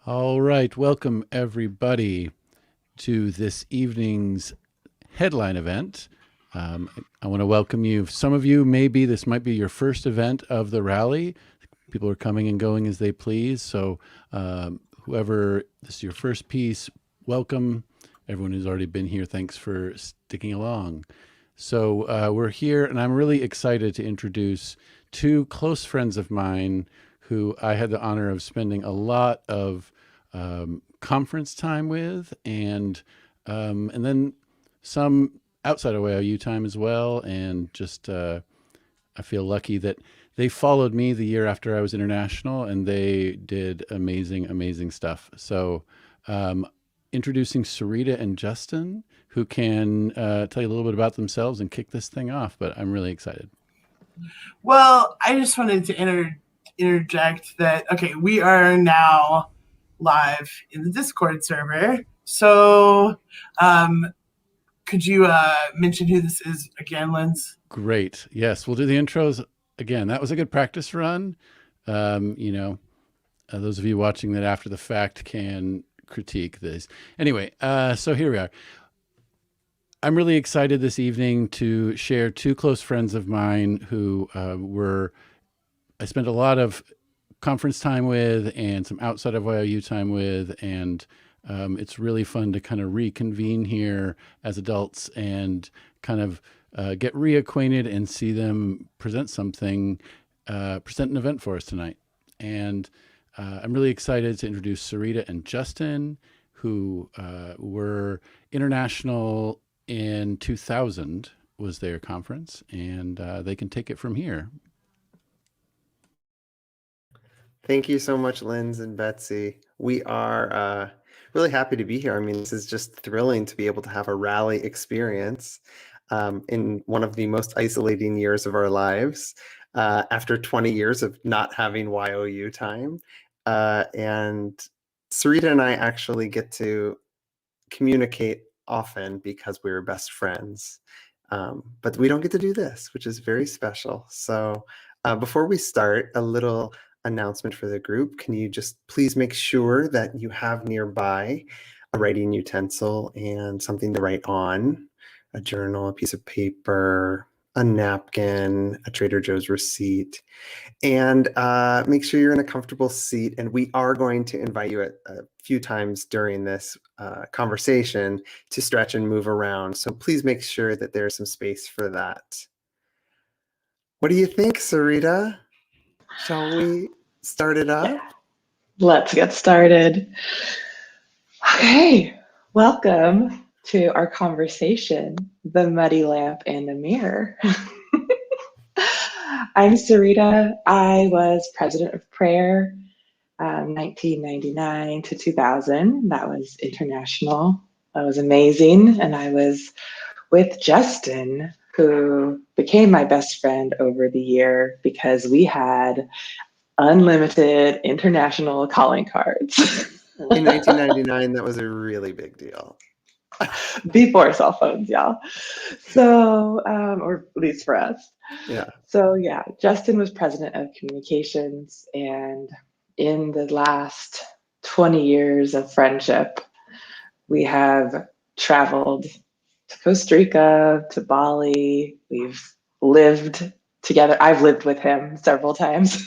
All right, welcome everybody to this evening's headline event. I want to welcome you. Some of you, maybe this might be your first event of the rally. People are coming and going as they please. So, whoever this is your first piece, welcome. Everyone who's already been here, thanks for sticking along. So, we're here, and I'm really excited to introduce two close friends of mine who I had the honor of spending a lot of conference time with, and then some outside of Y.O.U time as well. And just I feel lucky that they followed me the year after I was international, and they did amazing stuff. So, introducing Sarita and Justin, who can tell you a little bit about themselves and kick this thing off. But I'm really excited. Well, I just wanted to interject that, okay, we are now live in the Discord server. So could you mention who this is again, Linz? Great. Yes, we'll do the intros again. That was a good practice run. Those of you watching that after the fact can critique this. Anyway, so here we are. I'm really excited this evening to share two close friends of mine who I spent a lot of conference time with and some outside of Y.O.U time with, and it's really fun to kind of reconvene here as adults and kind of get reacquainted and see them present something, present an event for us tonight. And I'm really excited to introduce Sarita and Justin, who were international in 2000 was their conference, and they can take it from here. Thank you so much, Linz and Betsy. We are really happy to be here. I mean, this is just thrilling to be able to have a rally experience in one of the most isolating years of our lives after 20 years of not having Y.O.U time. And Sarita and I actually get to communicate often because we're best friends. But we don't get to do this, which is very special. So before we start, a little announcement for the group. Can you just please make sure that you have nearby a writing utensil and something to write on, a journal, a piece of paper, a napkin, a Trader Joe's receipt, and make sure you're in a comfortable seat. And we are going to invite you a few times during this conversation to stretch and move around. So please make sure that there's some space for that. What do you think, Sarita? Shall we start it up? Yeah. Let's get started. Okay, welcome to our conversation, The Muddy Lamp and the Mirror. I'm Sarita. I was president of prayer 1999 to 2000. That was international. That was amazing. And I was with Justin, who became my best friend over the year because we had unlimited international calling cards. In 1999, that was a really big deal. Before cell phones, y'all. So, or at least for us. Yeah. So yeah, Justin was president of communications, and in the last 20 years of friendship, we have traveled to Costa Rica, to Bali. We've lived together. I've lived with him several times.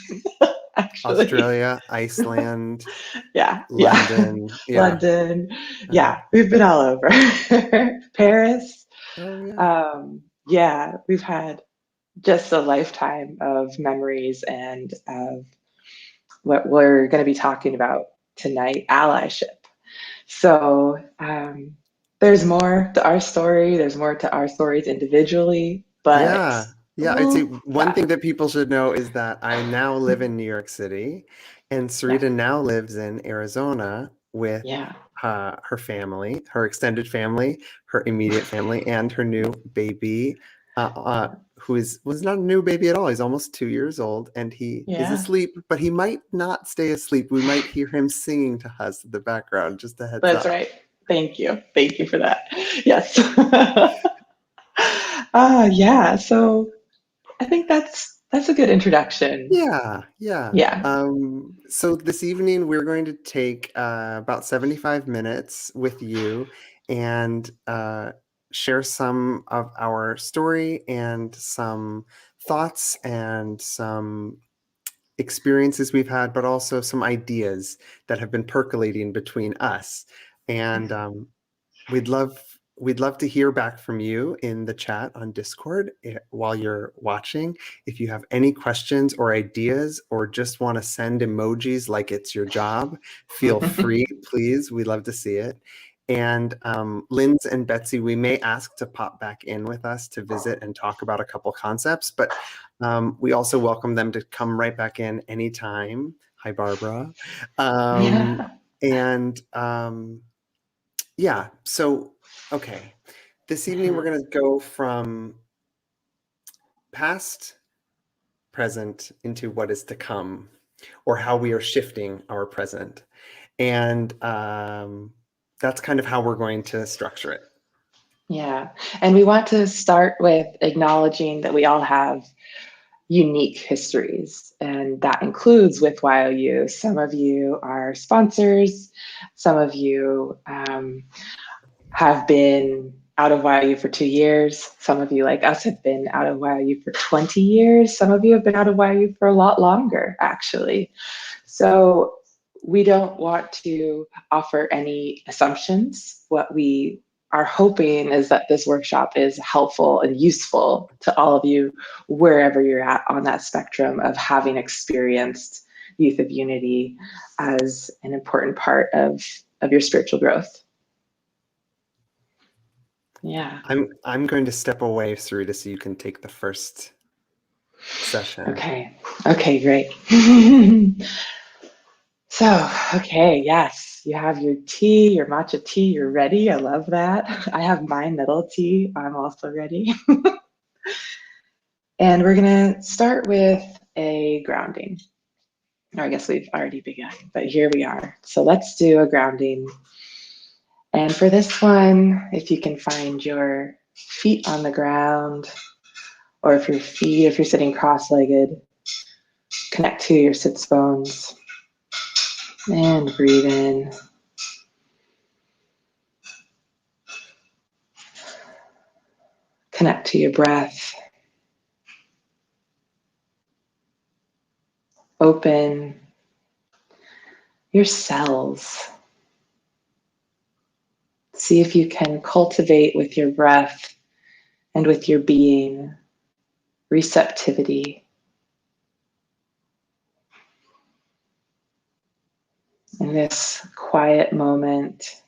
Actually. Australia, Iceland, London. Yeah. London. Yeah, we've been all over. Paris. Oh, yeah, we've had just a lifetime of memories and of what we're going to be talking about tonight, allyship. So there's more to our story. There's more to our stories individually, but yeah. I'd say one thing that people should know is that I now live in New York City, and Sarita now lives in Arizona with her family, her extended family, her immediate family, and her new baby, who was not a new baby at all. He's almost 2 years old, and he is asleep, but he might not stay asleep. We might hear him singing to us in the background. Just a heads up. That's right. Thank you for that. Yes. Yeah. So I think that's That's a good introduction. Yeah, yeah. Yeah. So this evening we're going to take about 75 minutes with you and share some of our story and some thoughts and some experiences we've had, but also some ideas that have been percolating between us. And we'd love to hear back from you in the chat on Discord while you're watching. If you have any questions or ideas or just want to send emojis like it's your job, feel free, please. We'd love to see it. And Linz and Betsy, we may ask to pop back in with us to visit and talk about a couple concepts, but we also welcome them to come right back in anytime. Hi, Barbara. Yeah. And yeah, so, okay. This evening we're going to go from past, present into what is to come, or how we are shifting our present. And that's kind of how we're going to structure it. Yeah. And we want to start with acknowledging that we all have unique histories, and that includes with Y.O.U. Some of you are sponsors, some of you have been out of Y.O.U. for 2 years. Some of you, like us, have been out of Y.O.U. for 20 years. Some of you have been out of Y.O.U. for a lot longer, actually. So we don't want to offer any assumptions. What we are hoping is that this workshop is helpful and useful to all of you, wherever you're at on that spectrum of having experienced Youth of Unity as an important part of your spiritual growth. Yeah. I'm going to step away, Sarita, so you can take the first session. Okay. Okay, great. So, okay, yes, you have your tea, your matcha tea, you're ready. I love that. I have my nettle tea. I'm also ready. And we're going to start with a grounding. Or I guess we've already begun, but here we are. So let's do a grounding. And for this one, if you can find your feet on the ground, or if you're sitting cross-legged, connect to your sits bones and breathe in. Connect to your breath. Open your cells. See if you can cultivate with your breath and with your being receptivity. In this quiet moment,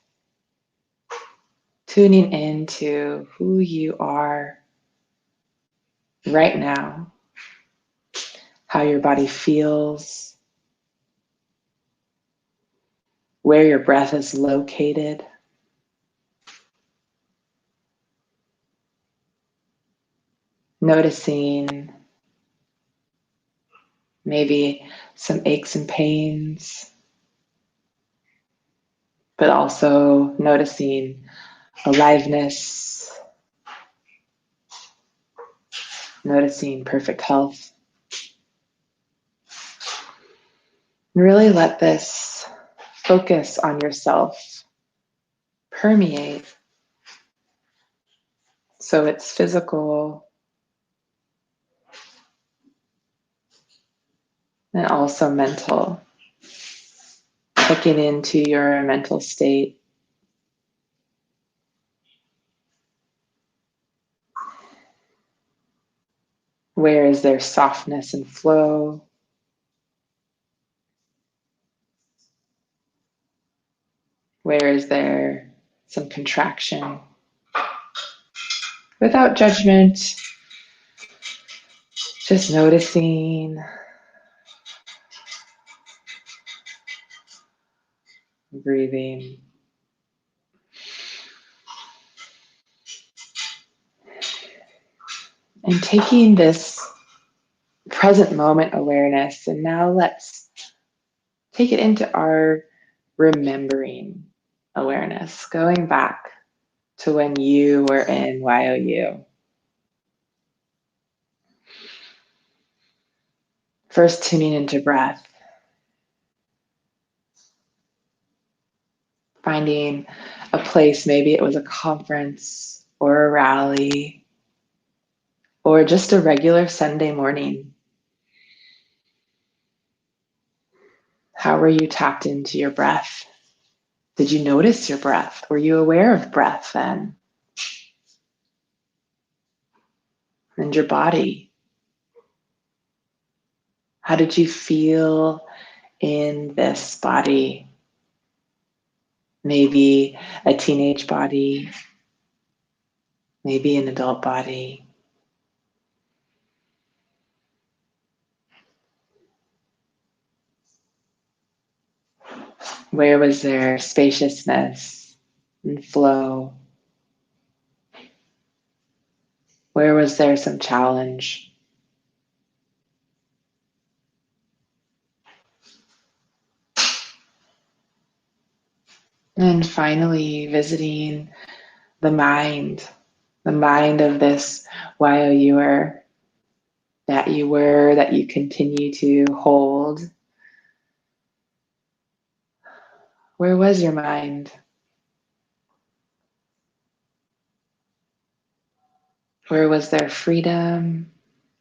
tuning into who you are right now, how your body feels, where your breath is located. Noticing maybe some aches and pains, but also noticing aliveness, noticing perfect health. And really let this focus on yourself permeate. So it's physical and also mental. Checking into your mental state. Where is there softness and flow? Where is there some contraction? Without judgment, just noticing, breathing. And taking this present moment awareness, and now let's take it into our remembering awareness, going back to when you were in Y.O.U. First, tuning into breath, finding a place, maybe it was a conference or a rally or just a regular Sunday morning. How were you tapped into your breath? Did you notice your breath? Were you aware of breath then? And your body? How did you feel in this body? Maybe a teenage body, maybe an adult body. Where was there spaciousness and flow? Where was there some challenge? And finally, visiting the mind of this Y.O.U.er that you were, that you continue to hold. Where was your mind? Where was there freedom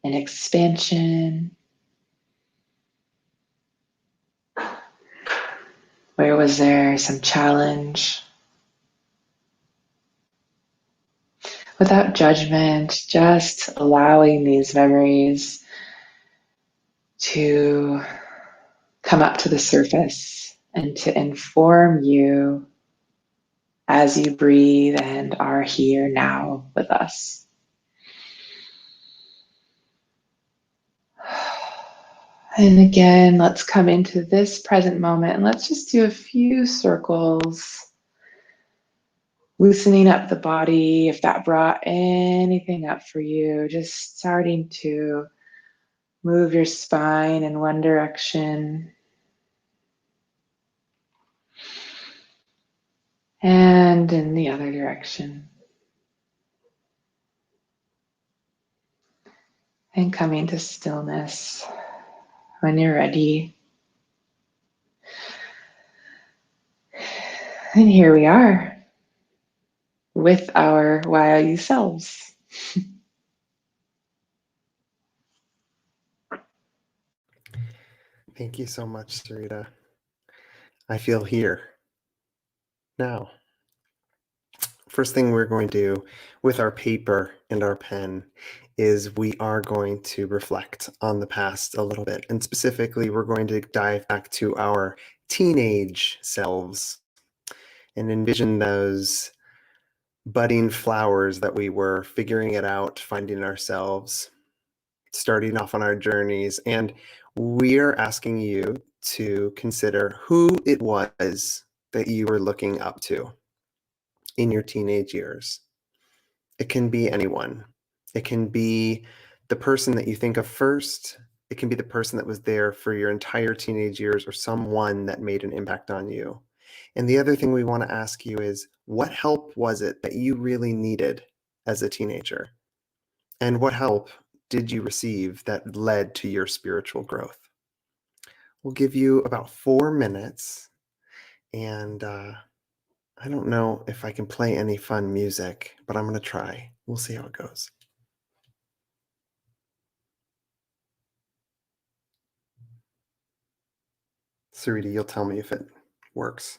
and expansion? Where was there some challenge? Without judgment, just allowing these memories to come up to the surface and to inform you as you breathe and are here now with us. And again, let's come into this present moment and let's just do a few circles, loosening up the body. If that brought anything up for you, just starting to move your spine in one direction and in the other direction. And coming to stillness when you're ready. And here we are with our Y.O.U. selves. Thank you so much, Sarita. I feel here now. First thing we're going to do with our paper and our pen is we are going to reflect on the past a little bit. And specifically, we're going to dive back to our teenage selves and envision those budding flowers that we were figuring it out, finding ourselves, starting off on our journeys. And we're asking you to consider who it was that you were looking up to in your teenage years. It can be anyone. It can be the person that you think of first. It can be the person that was there for your entire teenage years or someone that made an impact on you. And the other thing we want to ask you is, what help was it that you really needed as a teenager? And what help did you receive that led to your spiritual growth? We'll give you about 4 minutes. And I don't know if I can play any fun music, but I'm going to try. We'll see how it goes. Sarita, you'll tell me if it works.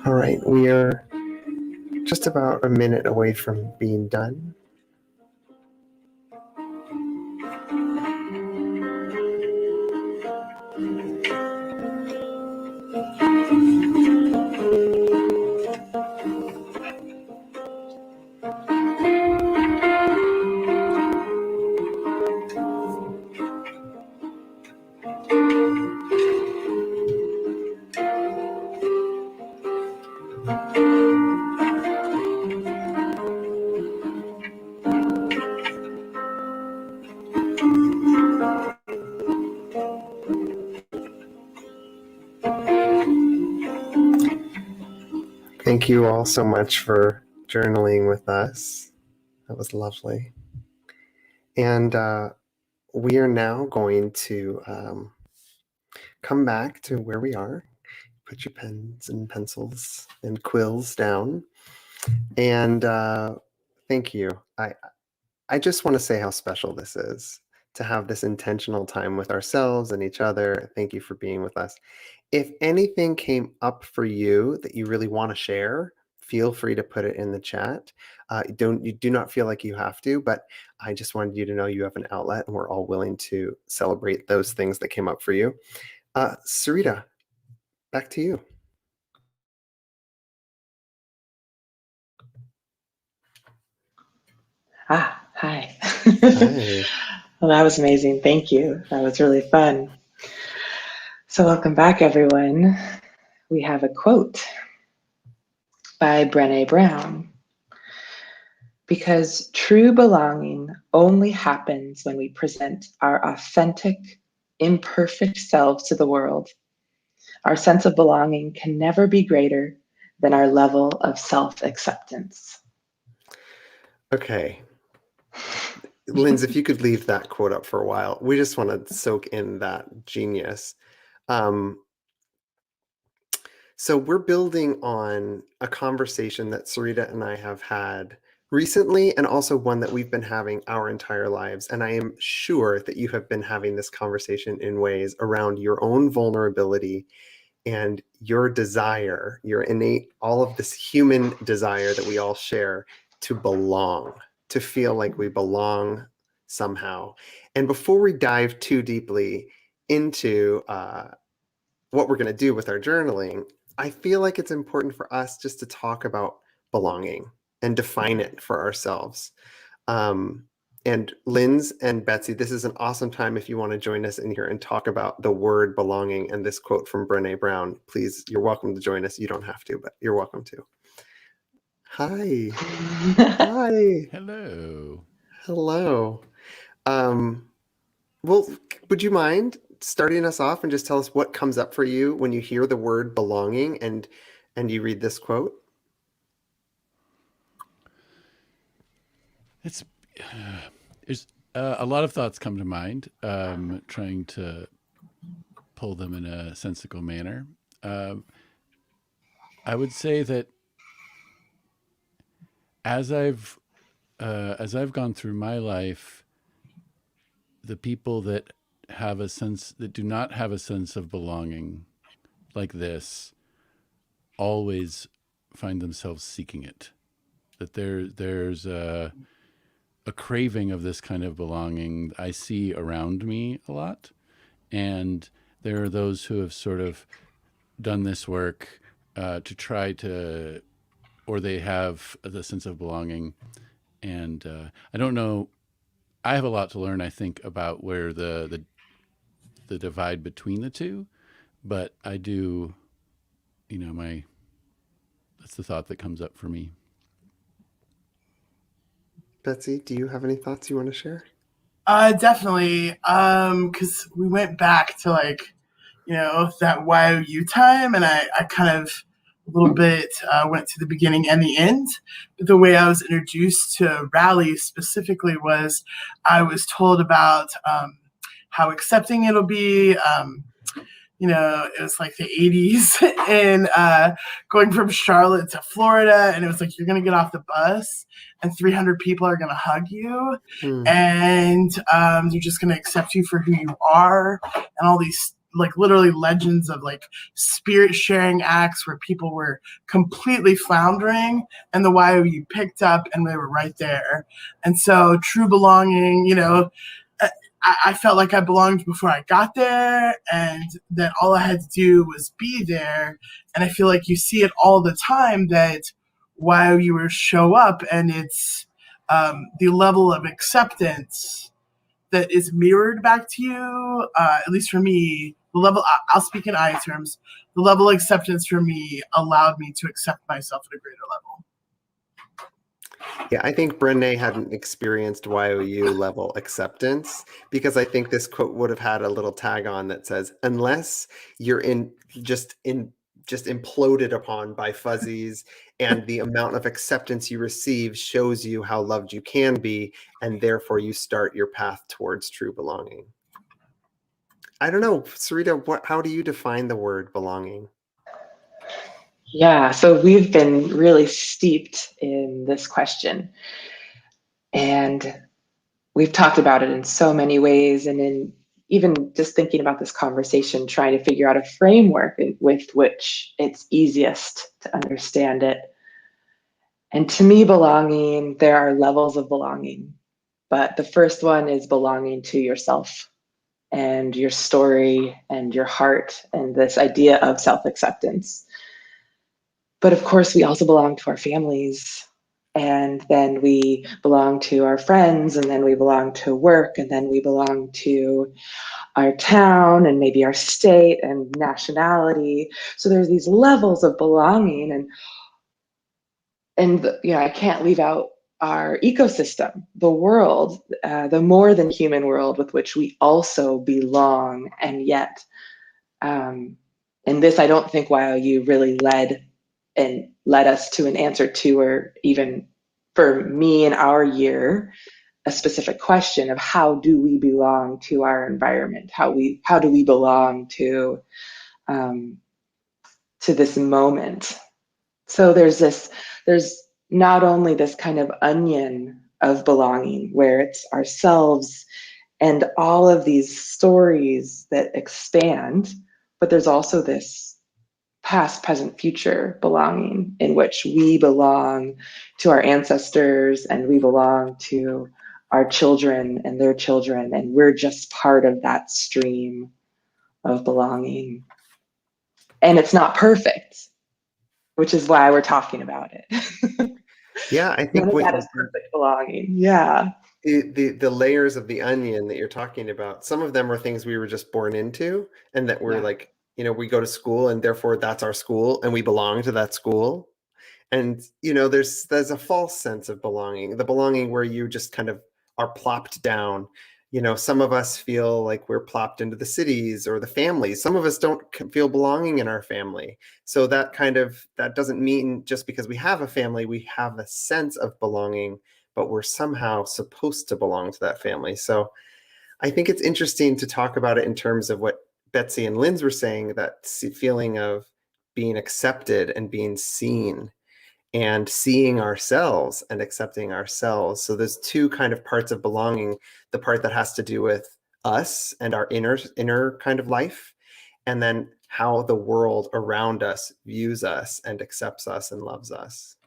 All right, we are just about a minute away from being done. Thank you all so much for journaling with us. That was lovely. And we are now going to come back to where we are. Put your pens and pencils and quills down. And thank you. I just want to say how special this is to have this intentional time with ourselves and each other. Thank you for being with us. If anything came up for you that you really want to share, feel free to put it in the chat. You do not feel like you have to, but I just wanted you to know you have an outlet, and we're all willing to celebrate those things that came up for you. Sarita, back to you. Hi. Hi. Well, that was amazing. Thank you. That was really fun. So welcome back, everyone. We have a quote by Brené Brown. Because true belonging only happens when we present our authentic, imperfect selves to the world. Our sense of belonging can never be greater than our level of self-acceptance. Okay. Linz, if you could leave that quote up for a while, we just want to soak in that genius. So we're building on a conversation that Sarita and I have had recently, and also one that we've been having our entire lives. And I am sure that you have been having this conversation in ways around your own vulnerability and your desire, your innate, all of this human desire that we all share to belong, to feel like we belong somehow. And before we dive too deeply into what we're going to do with our journaling, I feel like it's important for us just to talk about belonging and define it for ourselves. And Linz and Betsy, this is an awesome time if you want to join us in here and talk about the word belonging and this quote from Brené Brown. Please, you're welcome to join us. You don't have to, but you're welcome to. Hi. Hi. Hello. Hello. Well, would you mind starting us off and just tell us what comes up for you when you hear the word belonging and you read this quote? It's there's a lot of thoughts come to mind. Trying to pull them in a sensical manner. I would say that as I've gone through my life, the people that do not have a sense of belonging like this always find themselves seeking it. That there's a craving of this kind of belonging I see around me a lot. And there are those who have sort of done this work to try to, or they have the sense of belonging. And I don't know, I have a lot to learn, I think, about where the divide between the two, but I do, that's the thought that comes up for me. Betsy, do you have any thoughts you want to share? Definitely. Because we went back to that Y.O.U time, and I kind of a little bit went to the beginning and the end. But the way I was introduced to rally specifically was I was told about how accepting it'll be. It was like the 80s and going from Charlotte to Florida. And it was like, you're going to get off the bus and 300 people are going to hug you. And they're just going to accept you for who you are and all these like literally legends of like spirit sharing acts where people were completely floundering and the Y.O.U picked up and they were right there. And so true belonging, you know, I felt like I belonged before I got there, and that all I had to do was be there. And I feel like you see it all the time that Y.O.Uers show up, and it's the level of acceptance that is mirrored back to you. At least for me, the level, I'll speak in I terms, the level of acceptance for me allowed me to accept myself at a greater level. Yeah, I think Brené hadn't experienced Y.O.U level acceptance, because I think this quote would have had a little tag on that says, unless you're just imploded upon by fuzzies and the amount of acceptance you receive shows you how loved you can be, and therefore you start your path towards true belonging. I don't know, Sarita, how do you define the word belonging? Yeah, so we've been really steeped in this question. And we've talked about it in so many ways. And in even just thinking about this conversation, trying to figure out a framework with which it's easiest to understand it. And to me, belonging, there are levels of belonging. But the first one is belonging to yourself and your story and your heart and this idea of self-acceptance. But of course, we also belong to our families, and then we belong to our friends, and then we belong to work, and then we belong to our town and maybe our state and nationality. So there's these levels of belonging, and you know, I can't leave out our ecosystem, the world, the more than human world with which we also belong. And yet, and this, I don't think Y.O.U really led us to an answer to, or even for me in our year, a specific question of how do we belong to our environment? How do we belong to this moment? So there's not only this kind of onion of belonging where it's ourselves and all of these stories that expand, but there's also this past, present, future belonging in which we belong to our ancestors and we belong to our children and their children, and we're just part of that stream of belonging. And it's not perfect, which is why we're talking about it. Yeah, I think None of that is perfect belonging. Yeah. The layers of the onion that you're talking about, some of them are things we were just born into, and that we're like, you know, we go to school and therefore that's our school and we belong to that school. And, you know, there's a false sense of belonging, the belonging where you just kind of are plopped down. You know, some of us feel like we're plopped into the cities or the families. Some of us don't feel belonging in our family. So that doesn't mean just because we have a family, we have a sense of belonging, but we're somehow supposed to belong to that family. So I think it's interesting to talk about it in terms of what Betsy and Linz were saying, that feeling of being accepted and being seen and seeing ourselves and accepting ourselves. So there's two kind of parts of belonging: the part that has to do with us and our inner kind of life, and then how the world around us views us and accepts us and loves us.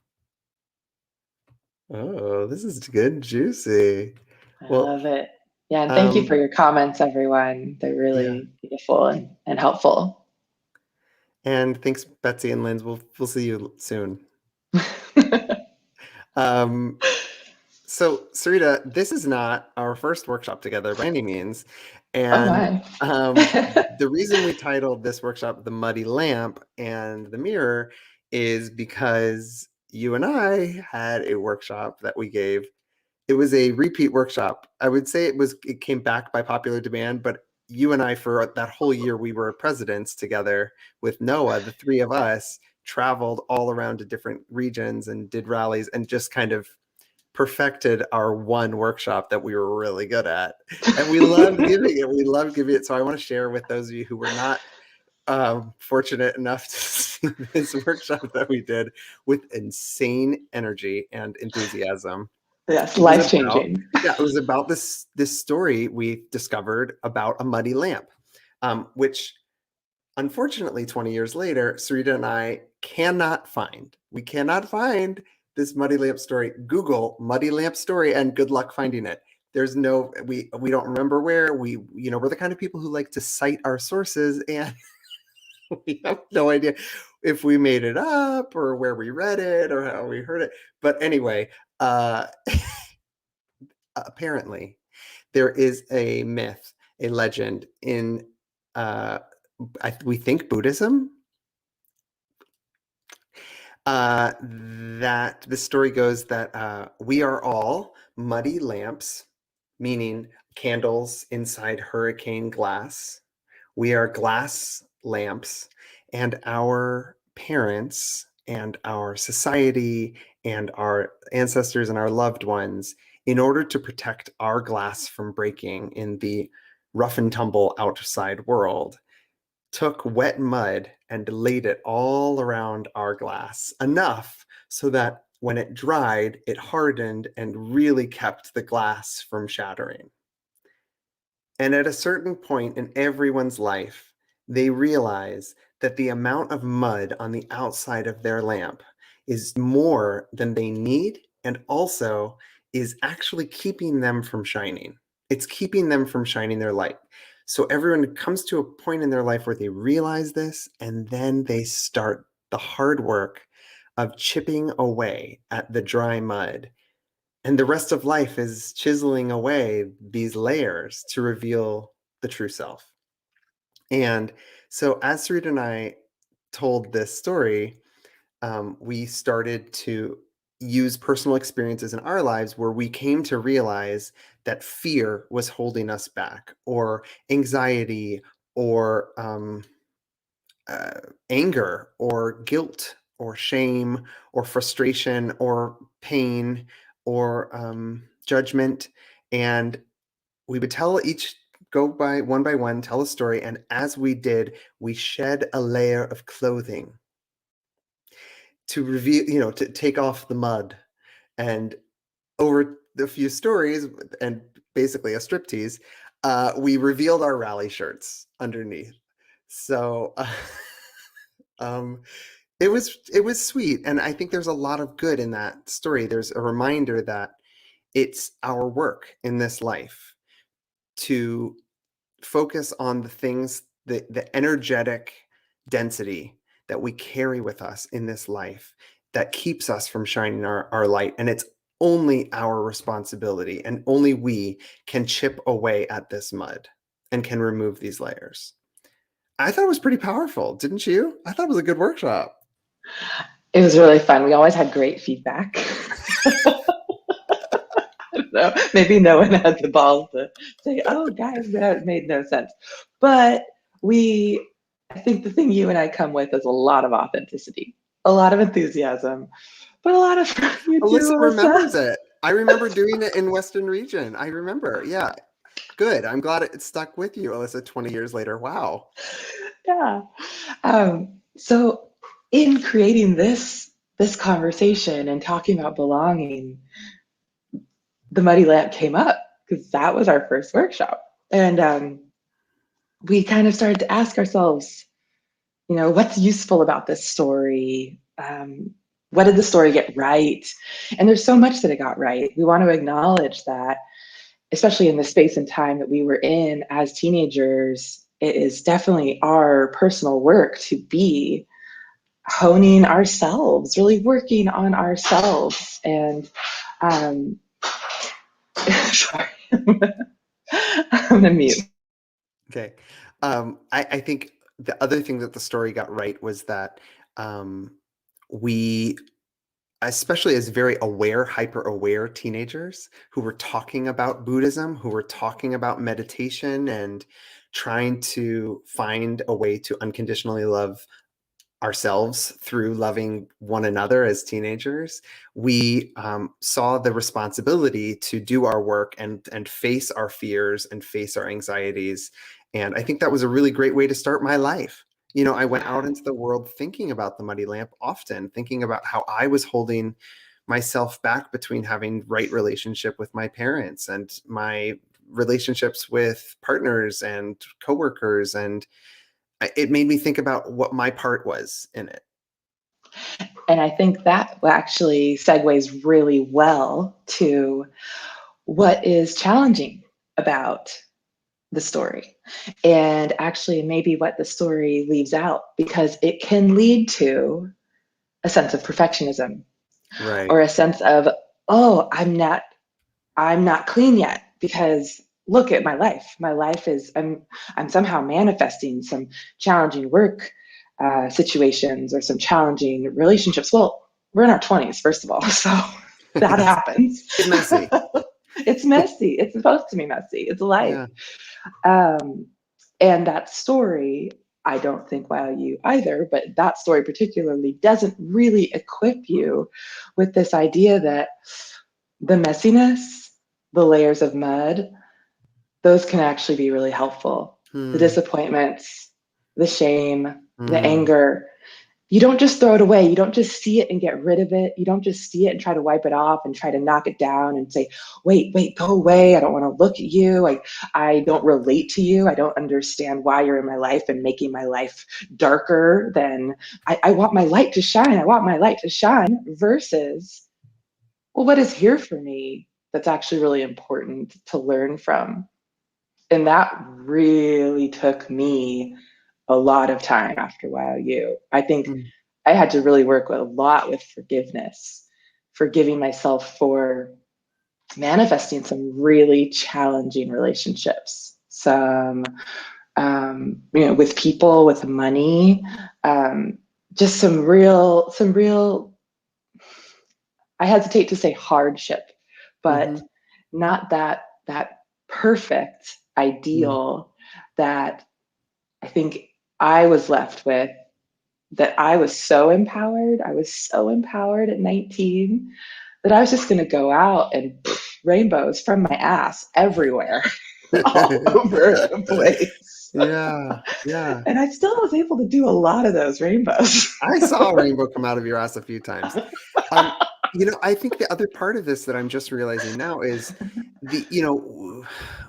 Oh, this is good, juicy. I Well, love it. Yeah, and thank you for your comments, everyone. They're really beautiful and helpful. And thanks, Betsy and Linz. We'll see you soon. So, Sarita, this is not our first workshop together by any means. And the reason we titled this workshop The Muddy Lamp and the Mirror is because you and I had a workshop that we gave. It was a repeat workshop. I would say it came back by popular demand, but you and I, for that whole year, we were presidents together with Noah. The three of us traveled all around to different regions and did rallies and just kind of perfected our one workshop that we were really good at. And we loved giving it. We loved giving it. So I want to share with those of you who were not fortunate enough to see this workshop that we did with insane energy and enthusiasm. Yes, life-changing. It was about this story we discovered about a muddy lamp. which unfortunately 20 years later, Sarita and I cannot find. We cannot find this muddy lamp story. Google muddy lamp story and good luck finding it. There's no, we don't remember where. We're the kind of people who like to cite our sources, and we have no idea if we made it up or where we read it or how we heard it. But anyway, apparently there is a myth, a legend in, we think Buddhism, that the story goes that we are all muddy lamps, meaning candles inside hurricane glass. We are glass lamps, and our parents and our society and our ancestors and our loved ones, in order to protect our glass from breaking in the rough and tumble outside world, took wet mud and laid it all around our glass, enough so that when it dried, it hardened and really kept the glass from shattering. And at a certain point in everyone's life, they realize that the amount of mud on the outside of their lamp is more than they need, and also is actually keeping them from shining. It's keeping them from shining their light. So everyone comes to a point in their life where they realize this, and then they start the hard work of chipping away at the dry mud. And the rest of life is chiseling away these layers to reveal the true self. And so as Sarita and I told this story, we started to use personal experiences in our lives where we came to realize that fear was holding us back, or anxiety, or anger, or guilt, or shame, or frustration, or pain, or judgment. And we would go by one, tell a story. And as we did, we shed a layer of clothing to reveal, to take off the mud. And over the few stories, and basically a striptease, we revealed our rally shirts underneath. So it was sweet. And I think there's a lot of good in that story. There's a reminder that it's our work in this life to focus on the things, the energetic density that we carry with us in this life that keeps us from shining our light. And it's only our responsibility, and only we can chip away at this mud and can remove these layers. I thought it was pretty powerful, didn't you? I thought it was a good workshop. It was really fun. We always had great feedback. I don't know. Maybe no one had the balls to say, "Oh, guys, that made no sense." But I think the thing you and I come with is a lot of authenticity, a lot of enthusiasm, but a lot of you too, Alyssa remembers Alyssa. it. I remember doing it in Western Region. I remember. Yeah. Good. I'm glad it stuck with you, Alyssa, 20 years later. Wow. Yeah. So in creating this conversation and talking about belonging, the muddy lamp came up because that was our first workshop. And we kind of started to ask ourselves, what's useful about this story? What did the story get right? And there's so much that it got right. We want to acknowledge that, especially in the space and time that we were in as teenagers, it is definitely our personal work to be honing ourselves, really working on ourselves. And sorry, I'm gonna mute. Okay. I think the other thing that the story got right was that we, especially as very aware, hyper-aware teenagers who were talking about Buddhism, who were talking about meditation and trying to find a way to unconditionally love ourselves through loving one another as teenagers, we saw the responsibility to do our work and face our fears and face our anxieties. And I think that was a really great way to start my life. I went out into the world thinking about the muddy lamp often, thinking about how I was holding myself back between having right relationship with my parents and my relationships with partners and coworkers, and it made me think about what my part was in it. And I think that actually segues really well to what is challenging about the story, and actually maybe what the story leaves out, because it can lead to a sense of perfectionism, Right. or a sense of, oh, I'm not clean yet, because look at my life. My life is, I'm somehow manifesting some challenging work situations or some challenging relationships. Well, we're in our 20s, first of all, so that happens. It's messy. It's messy. It's supposed to be messy. It's life. Yeah. And that story, I don't think Y.O.U either, but that story particularly doesn't really equip you with this idea that the messiness, the layers of mud, those can actually be really helpful. The disappointments, the shame, the anger. You don't just throw it away. You don't just see it and get rid of it. You don't just see it and try to wipe it off and try to knock it down and say, wait, go away. I don't want to look at you. I don't relate to you. I don't understand why you're in my life and making my life darker than I want my light to shine. I want my light to shine, versus, well, what is here for me that's actually really important to learn from? And that really took me a lot of time after Y.O.U. I think I had to really work a lot with forgiveness, forgiving myself for manifesting some really challenging relationships, some, with people, with money, just some real, I hesitate to say hardship, but not that perfect ideal that I think I was left with, that I was so empowered. I was so empowered at 19 that I was just going to go out and rainbows from my ass everywhere, all over the place. Yeah. And I still was able to do a lot of those rainbows. I saw a rainbow come out of your ass a few times. I think the other part of this that I'm just realizing now is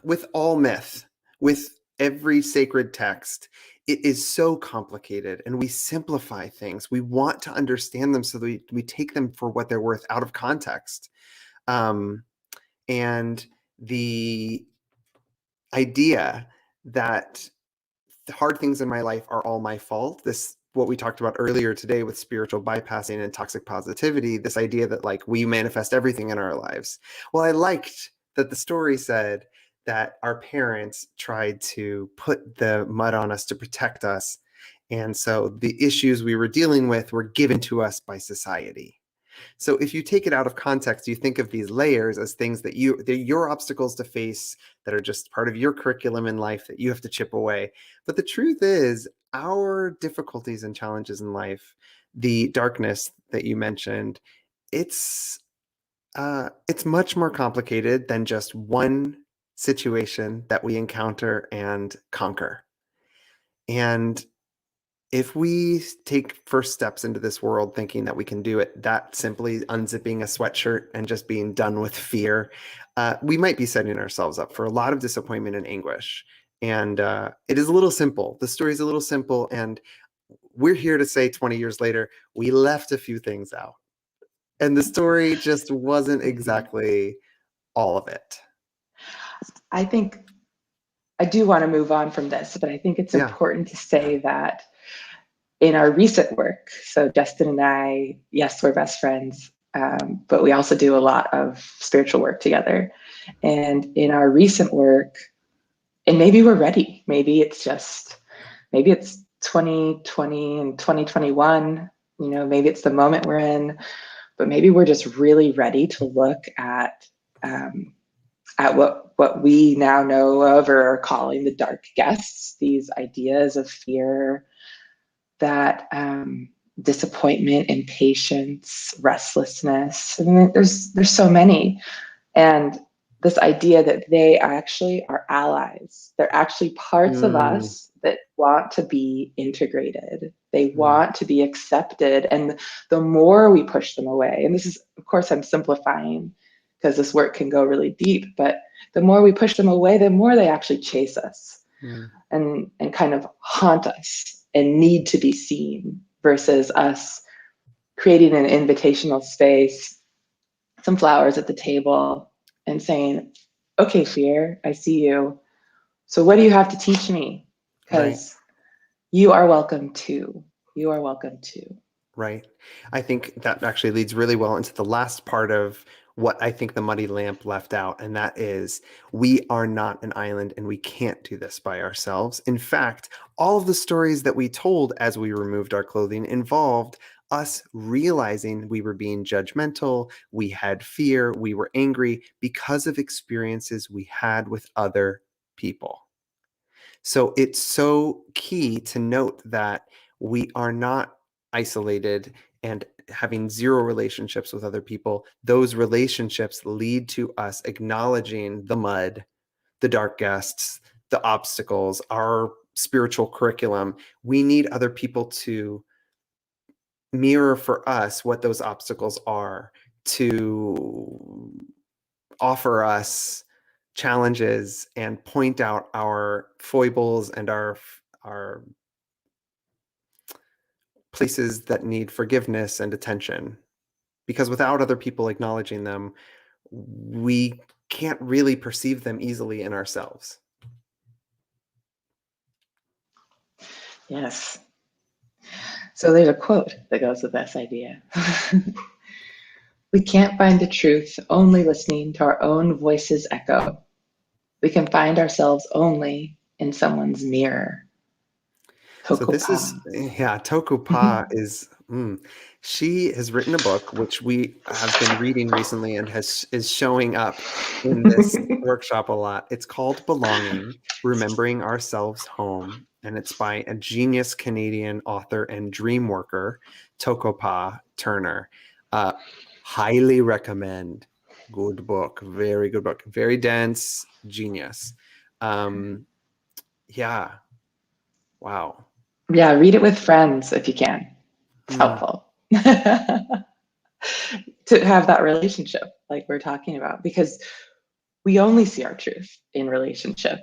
with all myth, with every sacred text, it is so complicated, and we simplify things. We want to understand them so that we take them for what they're worth out of context. And the idea that the hard things in my life are all my fault, what we talked about earlier today with spiritual bypassing and toxic positivity, this idea that like we manifest everything in our lives. Well, I liked that the story said that our parents tried to put the mud on us to protect us. And so the issues we were dealing with were given to us by society. So if you take it out of context, you think of these layers as things that they're your obstacles to face, that are just part of your curriculum in life that you have to chip away. But the truth is, our difficulties and challenges in life, the darkness that you mentioned, it's much more complicated than just one situation that we encounter and conquer. And if we take first steps into this world thinking that we can do it, that simply unzipping a sweatshirt and just being done with fear, we might be setting ourselves up for a lot of disappointment and anguish. And it is a little simple. The story is a little simple. And we're here to say 20 years later, we left a few things out. And the story just wasn't exactly all of it. I think I do want to move on from this, but I think it's important to say that in our recent work, so Justin and I, yes, we're best friends, but we also do a lot of spiritual work together. And in our recent work, and maybe we're ready, maybe it's 2020 and 2021, maybe it's the moment we're in, but maybe we're just really ready to look at what we now know of or are calling the dark guests, these ideas of fear, that disappointment, impatience, restlessness. I mean, there's so many. And this idea that they actually are allies. They're actually parts of us that want to be integrated. They want to be accepted. And the more we push them away, and this is, of course, I'm simplifying, because this work can go really deep. But the more we push them away, the more they actually chase us and kind of haunt us and need to be seen, versus us creating an invitational space, some flowers at the table, and saying, okay, fear, I see you. So what do you have to teach me? Because you are welcome too. You are welcome too. Right. I think that actually leads really well into the last part of what I think the Muddy Lamp left out, and that is we are not an island and we can't do this by ourselves. In fact, all of the stories that we told as we removed our clothing involved us realizing we were being judgmental, we had fear, we were angry because of experiences we had with other people. So it's so key to note that we are not isolated and having zero relationships with other people. Those relationships lead to us acknowledging the mud, the dark guests, the obstacles, our spiritual curriculum. We need other people to mirror for us what those obstacles are, to offer us challenges and point out our foibles and our places that need forgiveness and attention. Because without other people acknowledging them, we can't really perceive them easily in ourselves. Yes. So there's a quote that goes with this idea. We can't find the truth only listening to our own voices echo. We can find ourselves only in someone's mirror. So this is, Toku Pa is, she has written a book, which we have been reading recently and is showing up in this workshop a lot. It's called Belonging, Remembering Ourselves Home. And it's by a genius Canadian author and dream worker, Toku Pa Turner. Highly recommend. Good book. Very good book. Very dense. Genius. Yeah. Wow. Yeah, read it with friends if you can. It's helpful to have that relationship like we're talking about, because we only see our truth in relationship.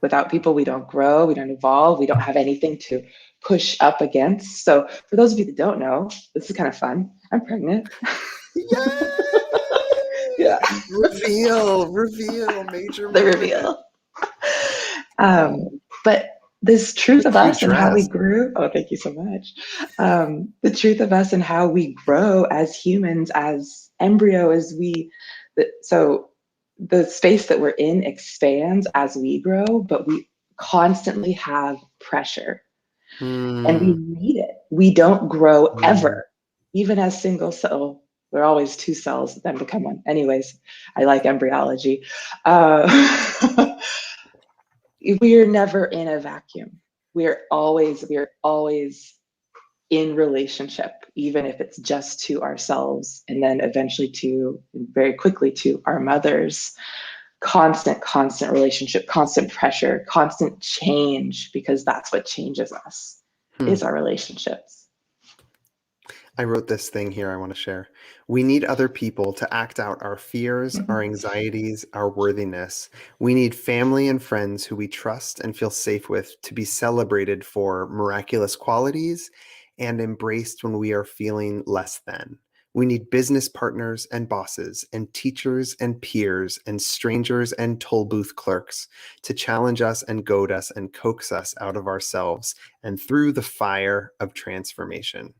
Without people, we don't grow, we don't evolve, we don't have anything to push up against. So for those of you that don't know, this is kind of fun. I'm pregnant. Yeah. Reveal, major the reveal. But this truth of us and how we grew. Oh, thank you so much. The truth of us and how we grow as humans, as embryo, so the space that we're in expands as we grow, but we constantly have pressure and we need it. We don't grow ever, even as single cell. We're always two cells that then become one. Anyways, I like embryology. We're never in a vacuum. We're always in relationship, even if it's just to ourselves, and then eventually very quickly to our mothers. Constant relationship, constant pressure, constant change, because that's what changes us is our relationships. I wrote this thing here I want to share. We need other people to act out our fears, our anxieties, our worthiness. We need family and friends who we trust and feel safe with to be celebrated for miraculous qualities and embraced when we are feeling less than. We need business partners and bosses and teachers and peers and strangers and toll booth clerks to challenge us and goad us and coax us out of ourselves and through the fire of transformation.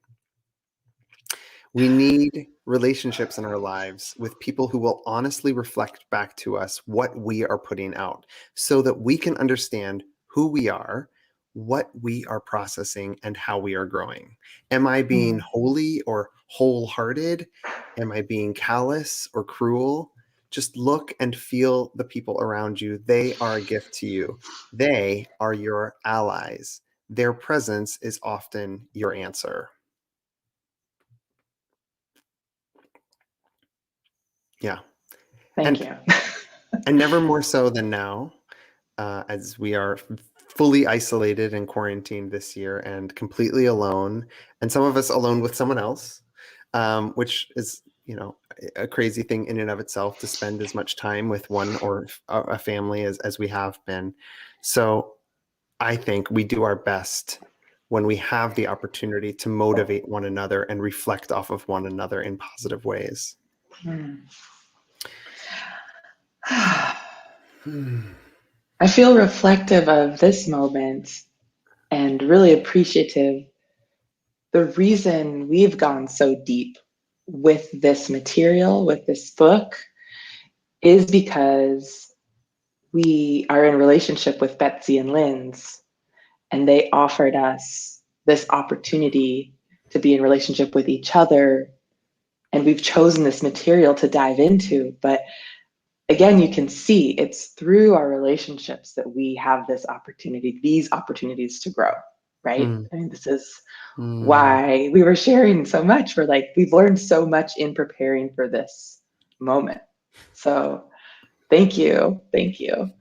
We need relationships in our lives with people who will honestly reflect back to us what we are putting out so that we can understand who we are, what we are processing, and how we are growing. Am I being holy or wholehearted? Am I being callous or cruel? Just look and feel the people around you. They are a gift to you. They are your allies. Their presence is often your answer. Yeah. Thank you. And never more so than now, as we are fully isolated and quarantined this year and completely alone, and some of us alone with someone else, which is a crazy thing in and of itself to spend as much time with one or a family as we have been. So I think we do our best when we have the opportunity to motivate one another and reflect off of one another in positive ways. I feel reflective of this moment and really appreciative. The reason we've gone so deep with this material, with this book, is because we are in relationship with Betsy and Lynn's, and they offered us this opportunity to be in relationship with each other. And we've chosen this material to dive into. But again, you can see it's through our relationships that we have this opportunity, these opportunities to grow, right? I mean, this is why we were sharing so much. We're like, we've learned so much in preparing for this moment. So thank you. Thank you.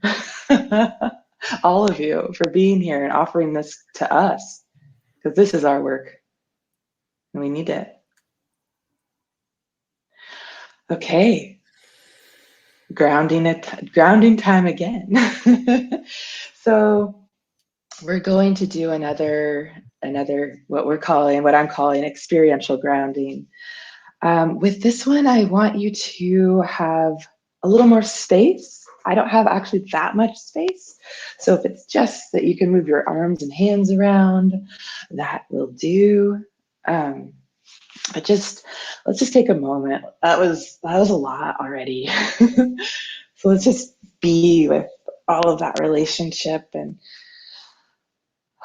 All of you for being here and offering this to us, because this is our work and we need it. Okay. Grounding time again. So we're going to do another what I'm calling experiential grounding. With this one, I want you to have a little more space. I don't have actually that much space. So if it's just that you can move your arms and hands around, that will do. But let's just take a moment. That was a lot already. So let's just be with all of that relationship and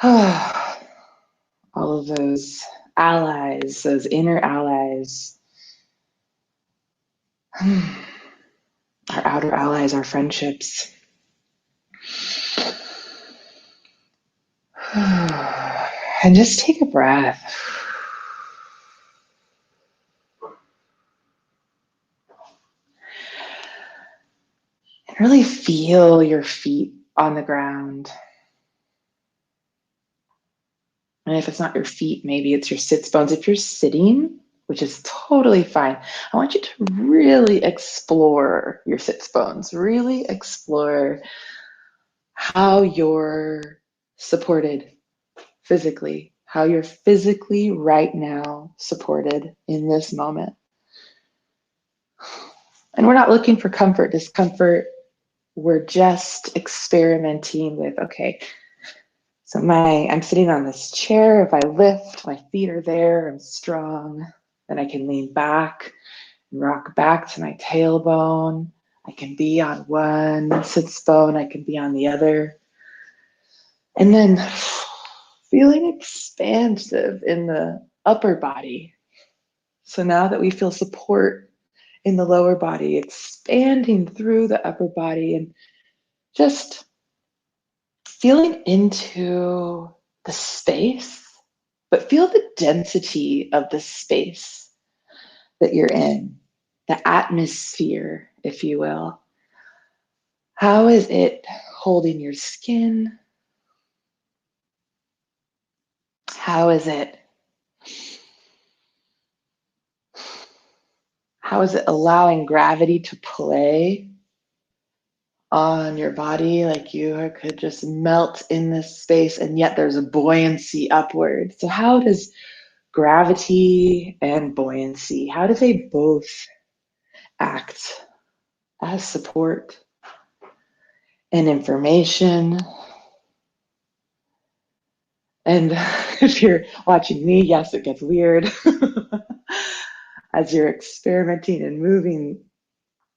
all of those allies, those inner allies, our outer allies, our friendships. And just take a breath. And really feel your feet on the ground. And if it's not your feet, maybe it's your sits bones. If you're sitting, which is totally fine, I want you to really explore your sits bones. Really explore how you're supported physically, how you're physically right now supported in this moment. And we're not looking for comfort, discomfort. We're just experimenting with, okay, so I'm sitting on this chair. If I lift, my feet are there, I'm strong. Then I can lean back and rock back to my tailbone. I can be on one sits bone, I can be on the other. And then feeling expansive in the upper body. So now that we feel support in the lower body, expanding through the upper body and just feeling into the space, but feel the density of the space that you're in, the atmosphere, if you will. How is it holding your skin? How is it allowing gravity to play on your body, like you could just melt in this space, and yet there's a buoyancy upward? So how does gravity and buoyancy, how do they both act as support and information? And if you're watching me, yes, it gets weird. As you're experimenting and moving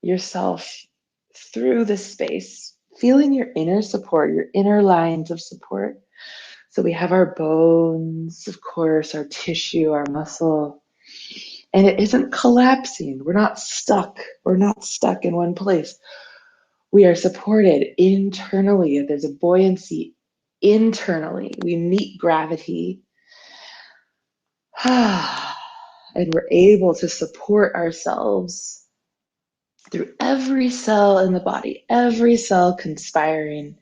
yourself through the space, feeling your inner support, your inner lines of support. So we have our bones, of course, our tissue, our muscle, and it isn't collapsing. We're not stuck. We're not stuck in one place. We are supported internally. There's a buoyancy internally. We meet gravity. And we're able to support ourselves through every cell in the body, every cell conspiring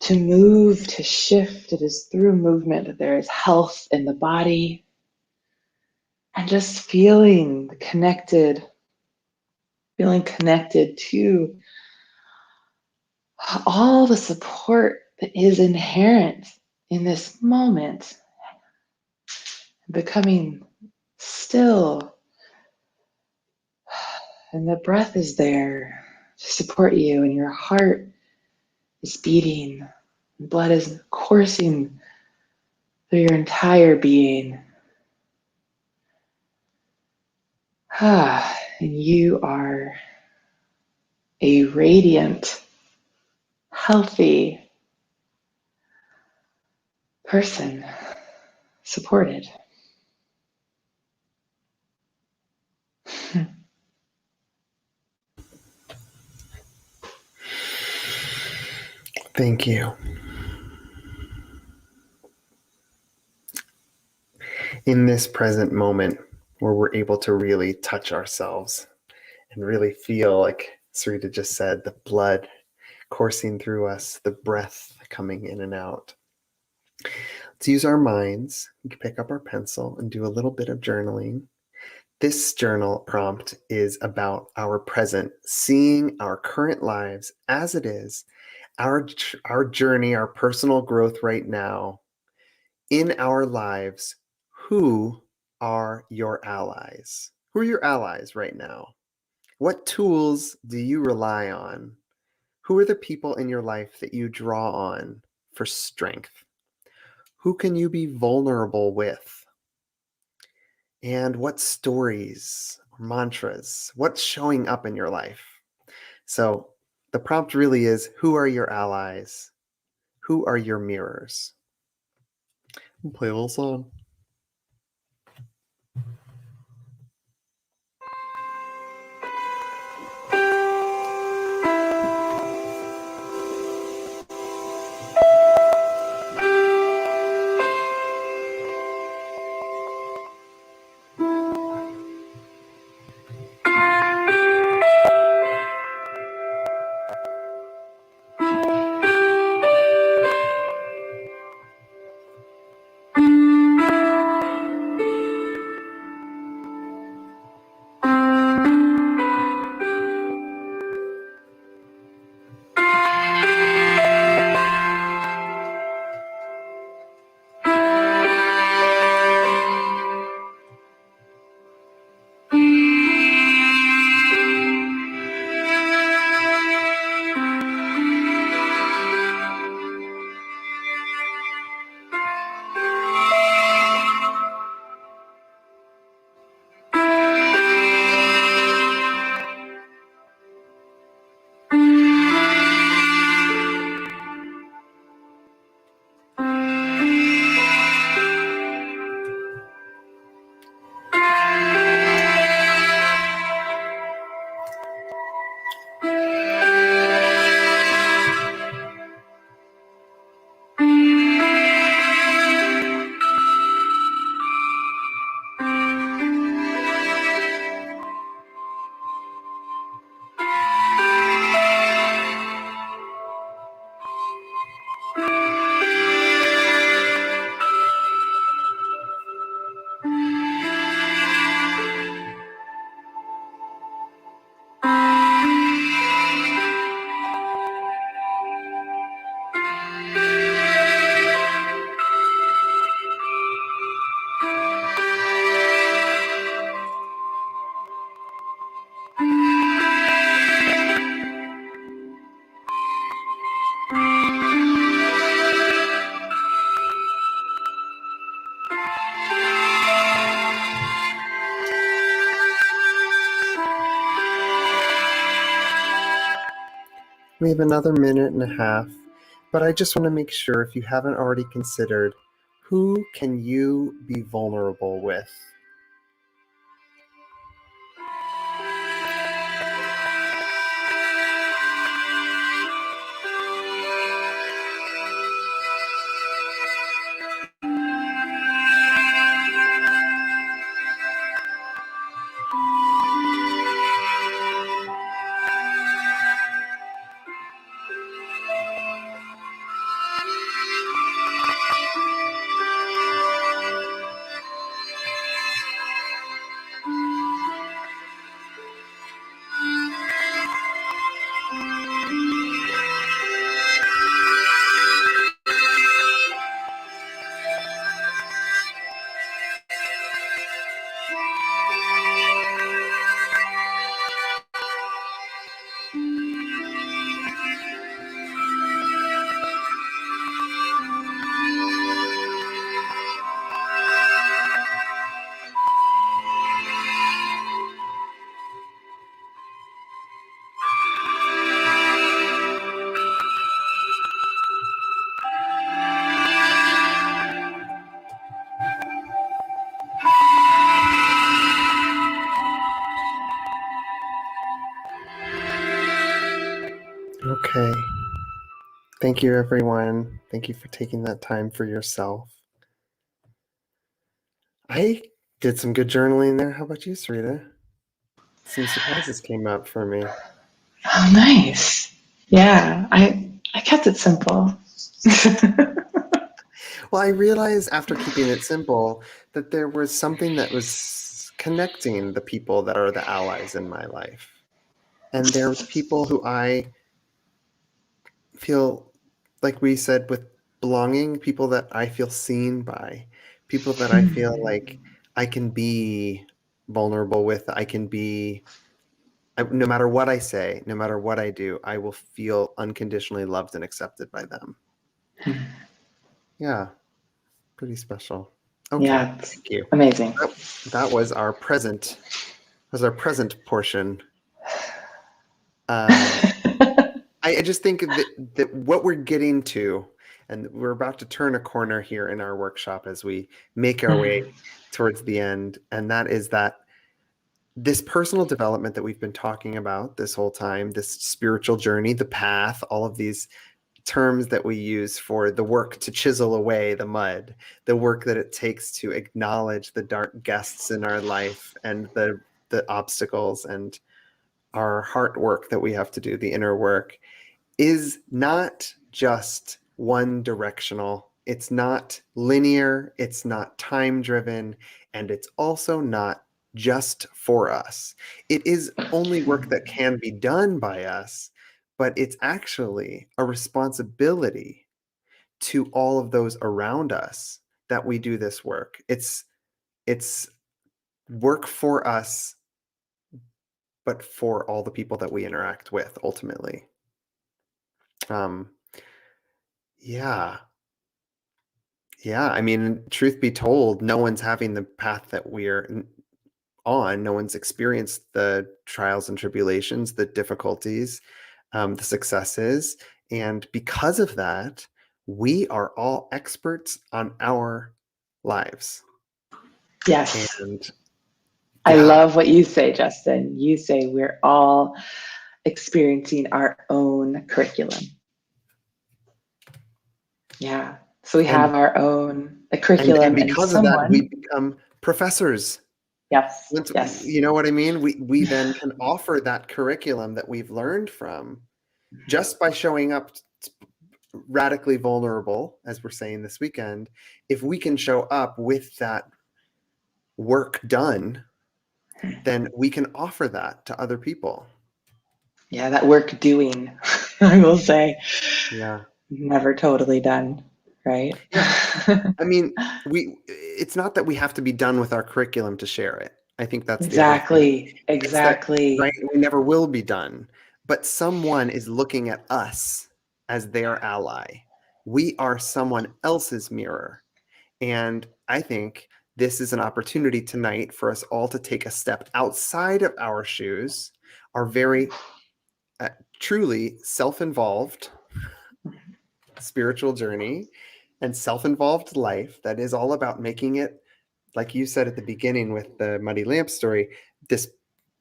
to move, to shift. It is through movement that there is health in the body. and just feeling connected to all the support that is inherent in this moment, becoming still, and the breath is there to support you, and your heart is beating, and blood is coursing through your entire being. And you are a radiant, healthy person, supported. Thank you. In this present moment where we're able to really touch ourselves and really feel, like Sarita just said, the blood coursing through us, the breath coming in and out. Let's use our minds. We can pick up our pencil and do a little bit of journaling. This journal prompt is about our present, seeing our current lives as it is, our journey, our personal growth right now. In our lives, who are your allies? Who are your allies right now? What tools do you rely on? Who are the people in your life that you draw on for strength? Who can you be vulnerable with? And what stories or mantras, what's showing up in your life? So the prompt really is, who are your allies? Who are your mirrors? We'll play a little song. We have another minute and a half, but I just want to make sure, if you haven't already considered, who can you be vulnerable with? Okay. Thank you, everyone. Thank you for taking that time for yourself. I did some good journaling there. How about you, Sarita? Some surprises came up for me. Oh, nice. Yeah, I kept it simple. Well, I realized after keeping it simple that there was something that was connecting the people that are the allies in my life. And they're the people who I feel, like we said, with belonging, people that I feel seen by, people that I feel like I can be vulnerable with. No matter what I say, no matter what I do, I will feel unconditionally loved and accepted by them. Yeah, pretty special. Okay, Yeah, it's thank you. amazing. That was our present portion. I just think that what we're getting to, and we're about to turn a corner here in our workshop as we make our way towards the end, and that is that this personal development that we've been talking about this whole time, this spiritual journey, the path, all of these terms that we use for the work to chisel away the mud, the work that it takes to acknowledge the dark guests in our life and the obstacles and our heart work that we have to do, the inner work, is not just one directional. It's not linear, it's not time driven, and it's also not just for us. It is only work that can be done by us, but it's actually a responsibility to all of those around us that we do this work. It's work for us, but for all the people that we interact with ultimately. Um, yeah. Yeah, I mean, truth be told, no one's having the path that we're on. No one's experienced the trials and tribulations, the difficulties, the successes. And because of that, we are all experts on our lives. Yes. And I yeah, love what you say, Justin. You say we're all experiencing our own curriculum. Yeah. So we have our own curriculum and and because of that, someone. we become professors. Yes. Once, Yes. you know what I mean? We then can offer that curriculum that we've learned from just by showing up radically vulnerable, as we're saying this weekend. If we can show up with that work done, then we can offer that to other people. Yeah, that work doing, I will say, Yeah. never totally done, right? Yeah. I mean, it's not that we have to be done with our curriculum to share it. I think that's the other thing. Exactly. It's that, Exactly. right, we never will be done, but someone is looking at us as their ally. We are someone else's mirror. And I think this is an opportunity tonight for us all to take a step outside of our shoes, our very truly self-involved spiritual journey and self-involved life that is all about making it, like you said at the beginning with the muddy lamp story, this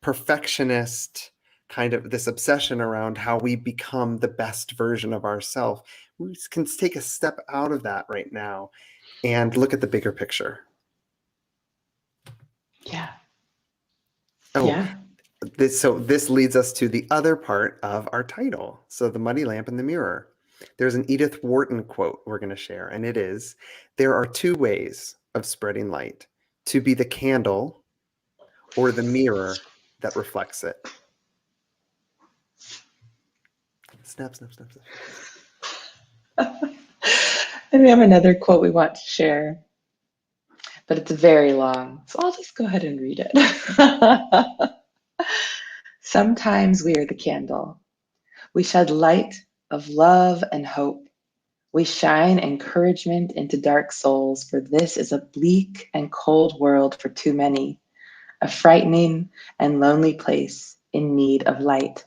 perfectionist kind of this obsession around how we become the best version of ourselves. We can take a step out of that right now and look at the bigger picture. Yeah. Oh, Yeah. this leads us to the other part of our title. So the muddy lamp and the mirror. There's an Edith Wharton quote we're going to share, and it is, "There are two ways of spreading light, to be the candle or the mirror that reflects it." Snap, snap, snap, snap. And we have another quote we want to share, but it's very long, so I'll just go ahead and read it. Sometimes we are the candle. We shed light of love and hope. We shine encouragement into dark souls, for this is a bleak and cold world for too many, a frightening and lonely place in need of light.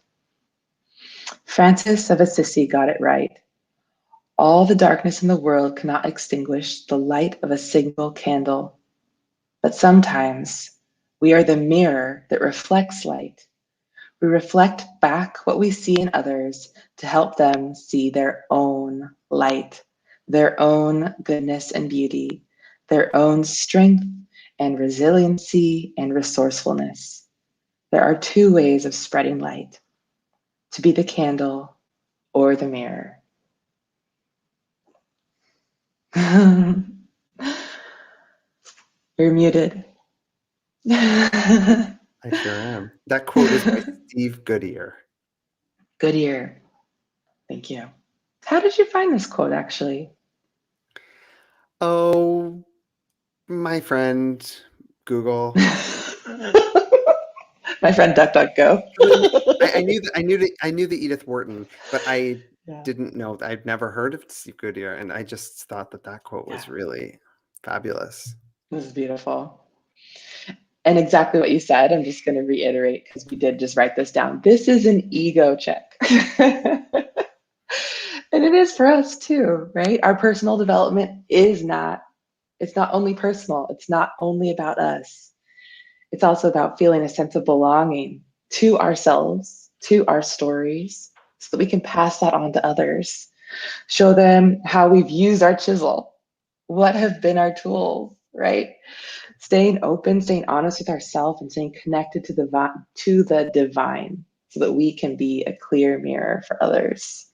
Francis of Assisi got it right. All the darkness in the world cannot extinguish the light of a single candle. But sometimes we are the mirror that reflects light. We reflect back what we see in others to help them see their own light, their own goodness and beauty, their own strength and resiliency and resourcefulness. There are two ways of spreading light: to be the candle or the mirror. You're muted. I sure am. That quote is by Steve Goodyear. Goodyear. Thank you. How did you find this quote, actually? Oh, my friend Google. My friend DuckDuckGo. I knew the Edith Wharton, but I Yeah. didn't know. I'd never heard of Steve Goodyear, and I just thought that quote was really fabulous. This is beautiful. And exactly what you said, I'm just going to reiterate because we did just write this down. This is an ego check. And it is for us too, right? Our personal development it's not only personal, it's not only about us. It's also about feeling a sense of belonging to ourselves, to our stories, so that we can pass that on to others. Show them how we've used our chisel, what have been our tools, right? Staying open, staying honest with ourselves, and staying connected to the divine, so that we can be a clear mirror for others.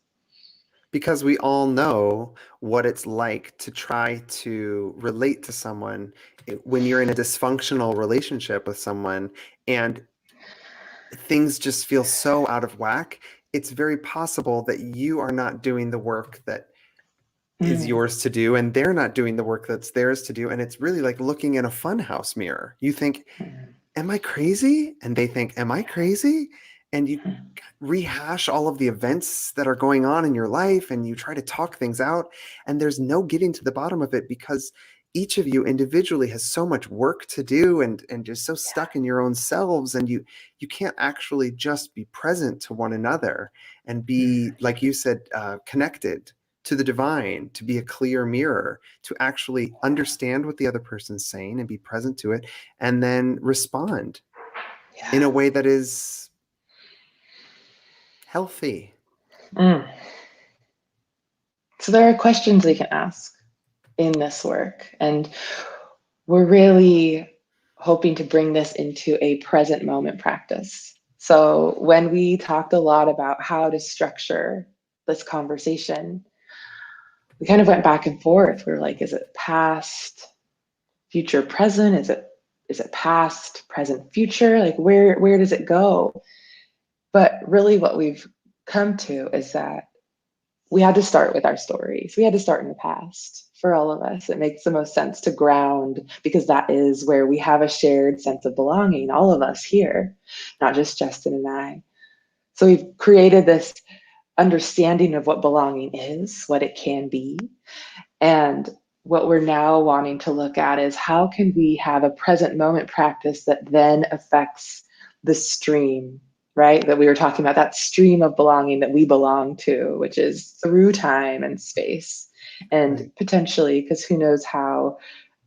Because we all know what it's like to try to relate to someone when you're in a dysfunctional relationship with someone and things just feel so out of whack. It's very possible that you are not doing the work that is yours to do, and they're not doing the work that's theirs to do. And it's really like looking in a funhouse mirror. You think, am I crazy? And they think, am I crazy? And you rehash all of the events that are going on in your life, and you try to talk things out, and there's no getting to the bottom of it, because each of you individually has so much work to do, and just so stuck in your own selves, and you can't actually just be present to one another and be, like you said, connected to the divine, to be a clear mirror, to actually understand what the other person's saying and be present to it, and then respond in a way that is healthy. So there are questions we can ask in this work, and we're really hoping to bring this into a present moment practice. So when we talked a lot about how to structure this conversation, we kind of went back and forth. We were like, is it past, future, present? Is it past, present, future? Like where does it go? But really what we've come to is that we had to start with our stories. We had to start in the past for all of us. It makes the most sense to ground, because that is where we have a shared sense of belonging, all of us here, not just Justin and I. So we've created this understanding of what belonging is, what it can be. And what we're now wanting to look at is how can we have a present moment practice that then affects the stream, right? That we were talking about, that stream of belonging that we belong to, which is through time and space. And potentially, because who knows how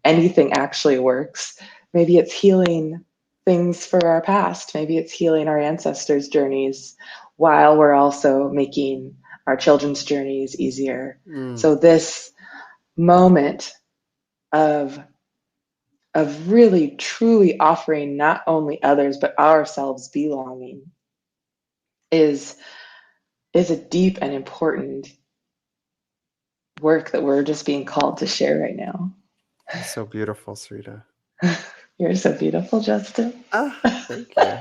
anything actually works, maybe it's healing things for our past. Maybe it's healing our ancestors' journeys while we're also making our children's journeys easier. So this moment of really truly offering not only others but ourselves belonging is a deep and important work that we're just being called to share right now. That's so beautiful, Sarita. You're so beautiful, Justin. Thank you.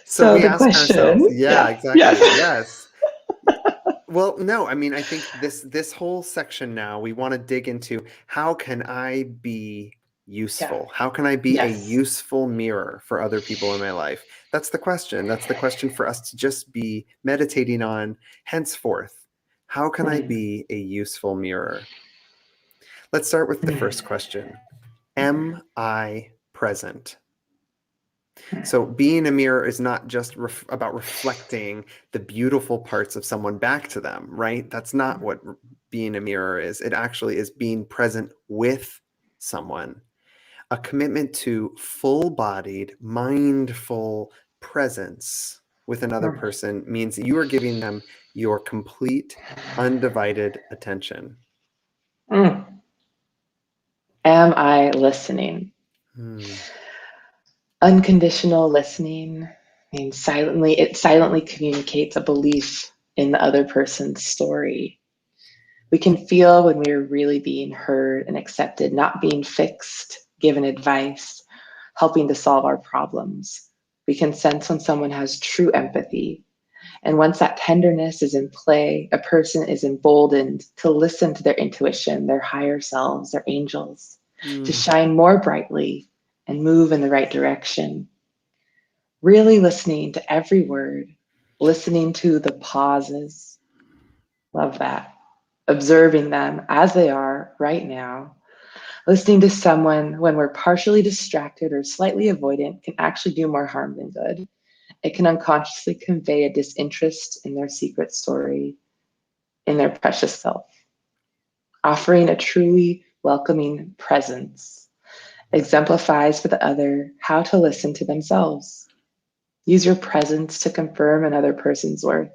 So we the ask question, ourselves, exactly. Yes. Well, no, I mean, I think this whole section now, we want to dig into, how can I be useful? How can I be a useful mirror for other people in my life? That's the question. That's the question for us to just be meditating on henceforth. How can I be a useful mirror? Let's start with the first question. Am I present? So being a mirror is not just about reflecting the beautiful parts of someone back to them, right? That's not what being a mirror is. It actually is being present with someone. A commitment to full-bodied, mindful presence with another person means you are giving them your complete, undivided attention. Am I listening? Unconditional listening means it silently communicates a belief in the other person's story. We can feel when we're really being heard and accepted, not being fixed, given advice, helping to solve our problems. We can sense when someone has true empathy. And once that tenderness is in play, a person is emboldened to listen to their intuition, their higher selves, their angels, to shine more brightly and move in the right direction. Really listening to every word, listening to the pauses. Love that. Observing them as they are right now. Listening to someone when we're partially distracted or slightly avoidant can actually do more harm than good. It can unconsciously convey a disinterest in their secret story, in their precious self. Offering a truly welcoming presence exemplifies for the other how to listen to themselves. Use your presence to confirm another person's worth.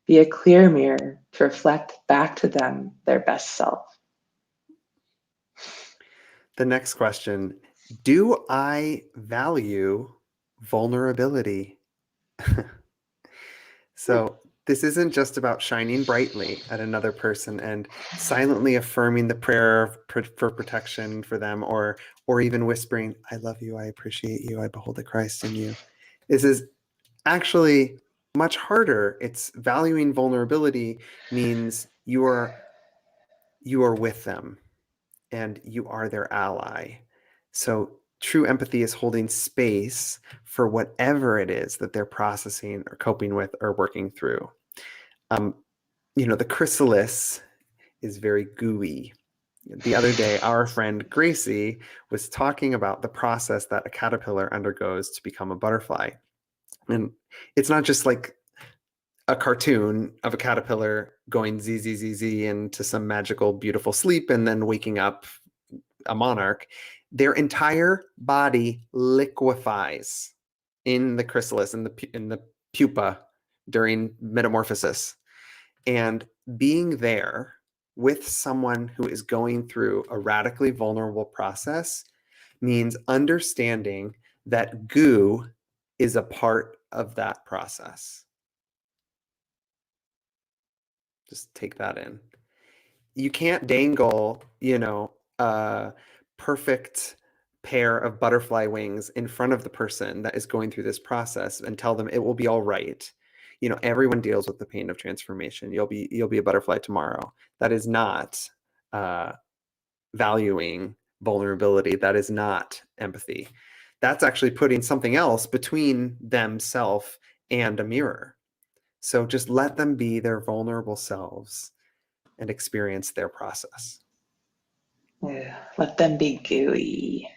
Be a clear mirror to reflect back to them their best self. The next question, do I value vulnerability? So this isn't just about shining brightly at another person and silently affirming the prayer for protection for them, or even whispering, I love you, I appreciate you, I behold the Christ in you. This is actually much harder. It's valuing vulnerability means you are with them and you are their ally. So true empathy is holding space for whatever it is that they're processing or coping with or working through. The chrysalis is very gooey. The other day, our friend Gracie was talking about the process that a caterpillar undergoes to become a butterfly. And it's not just like a cartoon of a caterpillar going zzz into some magical, beautiful sleep and then waking up a monarch. Their entire body liquefies in the chrysalis, in the pupa during metamorphosis. And being there with someone who is going through a radically vulnerable process means understanding that goo is a part of that process. Just take that in. You can't dangle, a perfect pair of butterfly wings in front of the person that is going through this process and tell them it will be all right. Everyone deals with the pain of transformation. You'll be a butterfly tomorrow. That is not valuing vulnerability. That is not empathy. That's actually putting something else between themselves and a mirror. So just let them be their vulnerable selves and experience their process. Yeah, let them be gooey.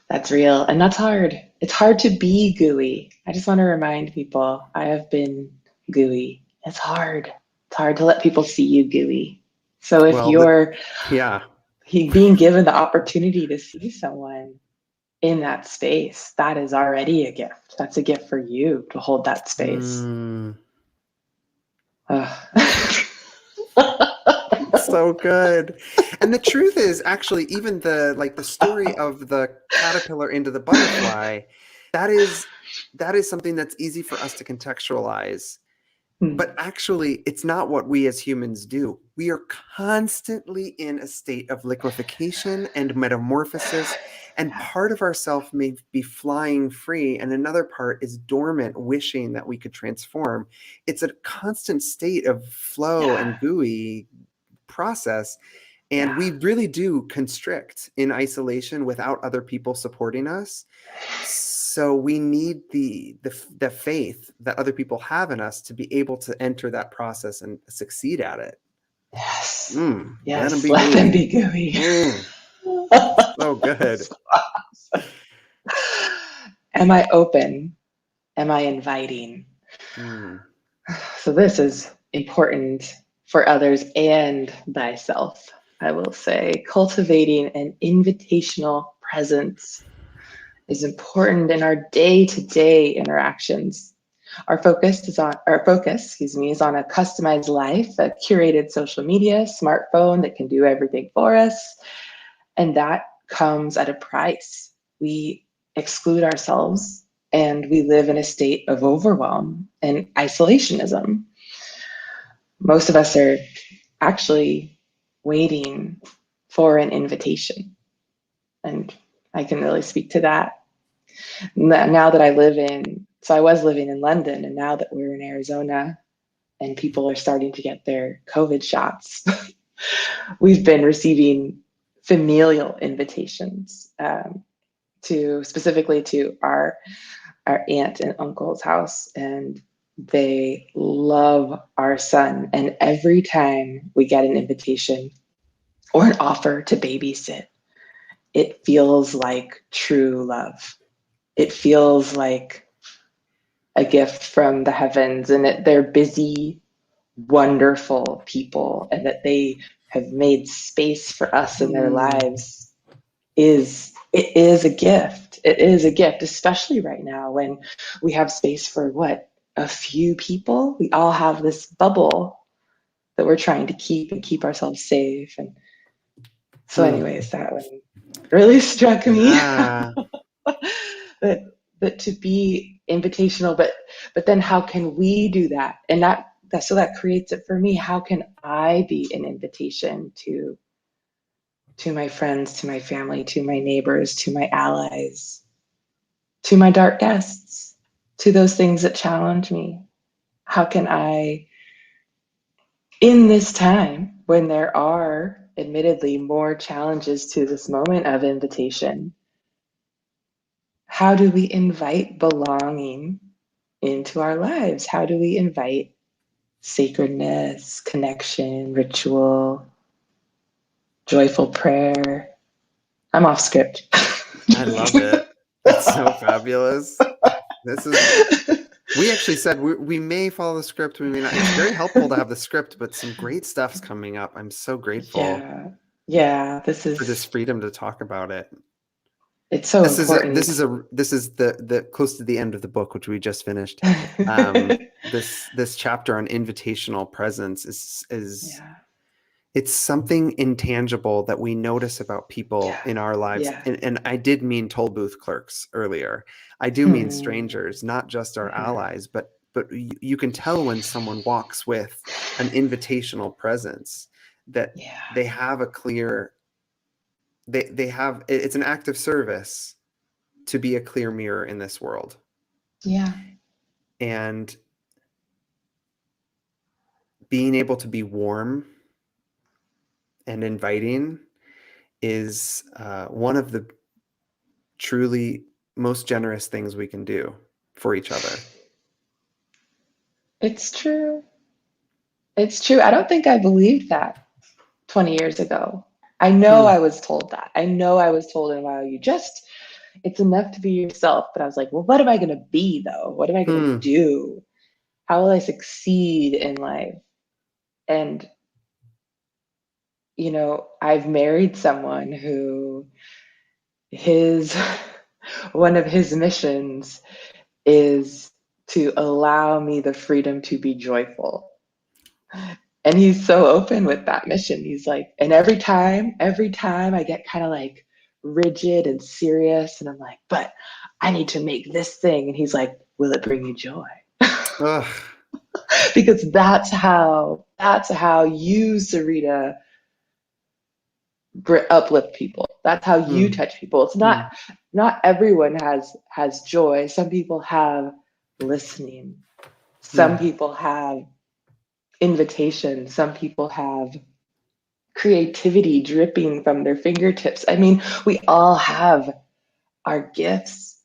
That's real. And that's hard. It's hard to be gooey. I just want to remind people I have been gooey. It's hard. It's hard to let people see you gooey. So if you're being given the opportunity to see someone in that space, that is already a gift. That's a gift for you to hold that space. So good. And the truth is, actually, even the story of the caterpillar into the butterfly, that is something that's easy for us to contextualize. But actually, it's not what we as humans do. We are constantly in a state of liquefaction and metamorphosis, and part of ourself may be flying free, and another part is dormant, wishing that we could transform. It's a constant state of flow and gooey process, and we really do constrict in isolation without other people supporting us. So we need the faith that other people have in us to be able to enter that process and succeed at it. Yes. Yes. Let them be gooey. So good. So awesome. Am I open? Am I inviting? So this is important for others and thyself, I will say. Cultivating an invitational presence is important in our day-to-day interactions. Our focus, is on a customized life, a curated social media, smartphone that can do everything for us. And that comes at a price. We exclude ourselves and we live in a state of overwhelm and isolationism. Most of us are actually waiting for an invitation. And I can really speak to that. Now that I was living in London, and now that we're in Arizona and people are starting to get their COVID shots, we've been receiving familial invitations specifically to our aunt and uncle's house, and they love our son. And every time we get an invitation or an offer to babysit, it feels like true love. It feels like a gift from the heavens, and that they're busy, wonderful people, and that they have made space for us in their lives it is a gift. It is a gift, especially right now when we have space for a few people. We all have this bubble that we're trying to keep ourselves safe. And so anyways, that one really struck me. Yeah. that to be invitational, but then how can we do that? And so that creates it for me. How can I be an invitation to my friends, to my family, to my neighbors, to my allies, to my dark guests, to those things that challenge me? How can I, in this time when there are admittedly more challenges to this moment of invitation, how do we invite belonging into our lives? How do we invite sacredness, connection, ritual, joyful prayer? I'm off script. I love it. It's so fabulous. We actually said we may follow the script. We may not. It's very helpful to have the script, but some great stuff's coming up. I'm so grateful Yeah. for this freedom to talk about it. It's so important. This is the close to the end of the book, which we just finished. This chapter on invitational presence is it's something intangible that we notice about people in our lives. Yeah. And I did mean toll booth clerks earlier. I do mean strangers, not just our allies, but you can tell when someone walks with an invitational presence that they have a clear, it's an act of service to be a clear mirror in this world. Yeah. And being able to be warm and inviting is one of the truly most generous things we can do for each other. It's true. It's true. I don't think I believed that 20 years ago. I know I was told that. I know I was told in Y.O.U, it's enough to be yourself. But I was like, well, what am I going to be though? What am I going to do? How will I succeed in life? And, I've married someone who one of his missions is to allow me the freedom to be joyful. And he's so open with that mission. He's like, and every time I get kind of like rigid and serious, and I'm like, but I need to make this thing. And he's like, will it bring you joy? Because that's how you, Sarita, uplift people. That's how you touch people. It's not everyone has joy. Some people have listening. Some people have invitation. Some people have creativity dripping from their fingertips. I mean, we all have our gifts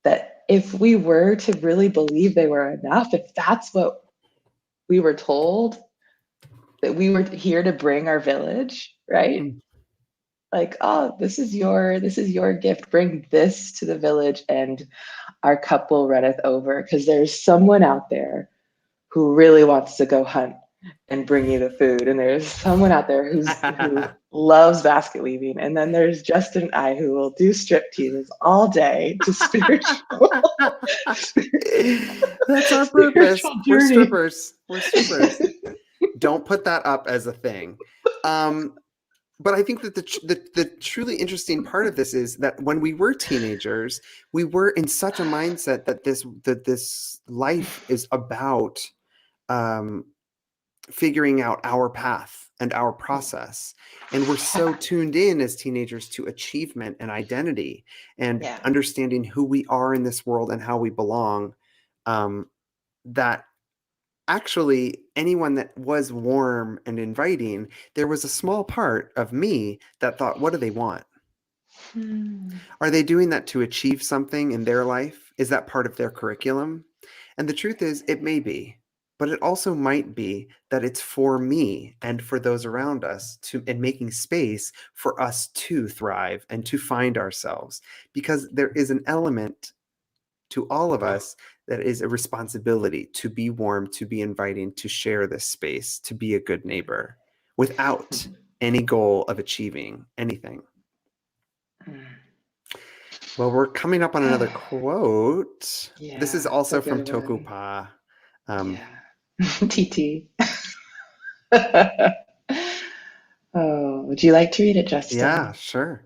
that if we were to really believe they were enough, if that's what we were told, that we were here to bring our village, right? Like, oh, this is your gift. Bring this to the village and our cup will runneth over, because there's someone out there who really wants to go hunt and bring you the food. And there's someone out there who loves basket weaving. And then there's Justin and I who will do strip teases all day to spiritual. That's our purpose. Spiritual We're journey. strippers. We're strippers. Don't put that up as a thing. But I think that the truly interesting part of this is that when we were teenagers, we were in such a mindset that this life is about figuring out our path and our process. And we're so tuned in as teenagers to achievement and identity and understanding who we are in this world and how we belong, that actually anyone that was warm and inviting, there was a small part of me that thought, what do they want? Are they doing that to achieve something in their life? Is that part of their curriculum? And the truth is, it may be, but it also might be that it's for me and for those around us and making space for us to thrive and to find ourselves, because there is an element to all of us that is a responsibility to be warm, to be inviting, to share this space, to be a good neighbor without any goal of achieving anything. Well, we're coming up on another quote. This is also from Tokupa. TT. Oh, would you like to read it, Justin? Yeah, sure.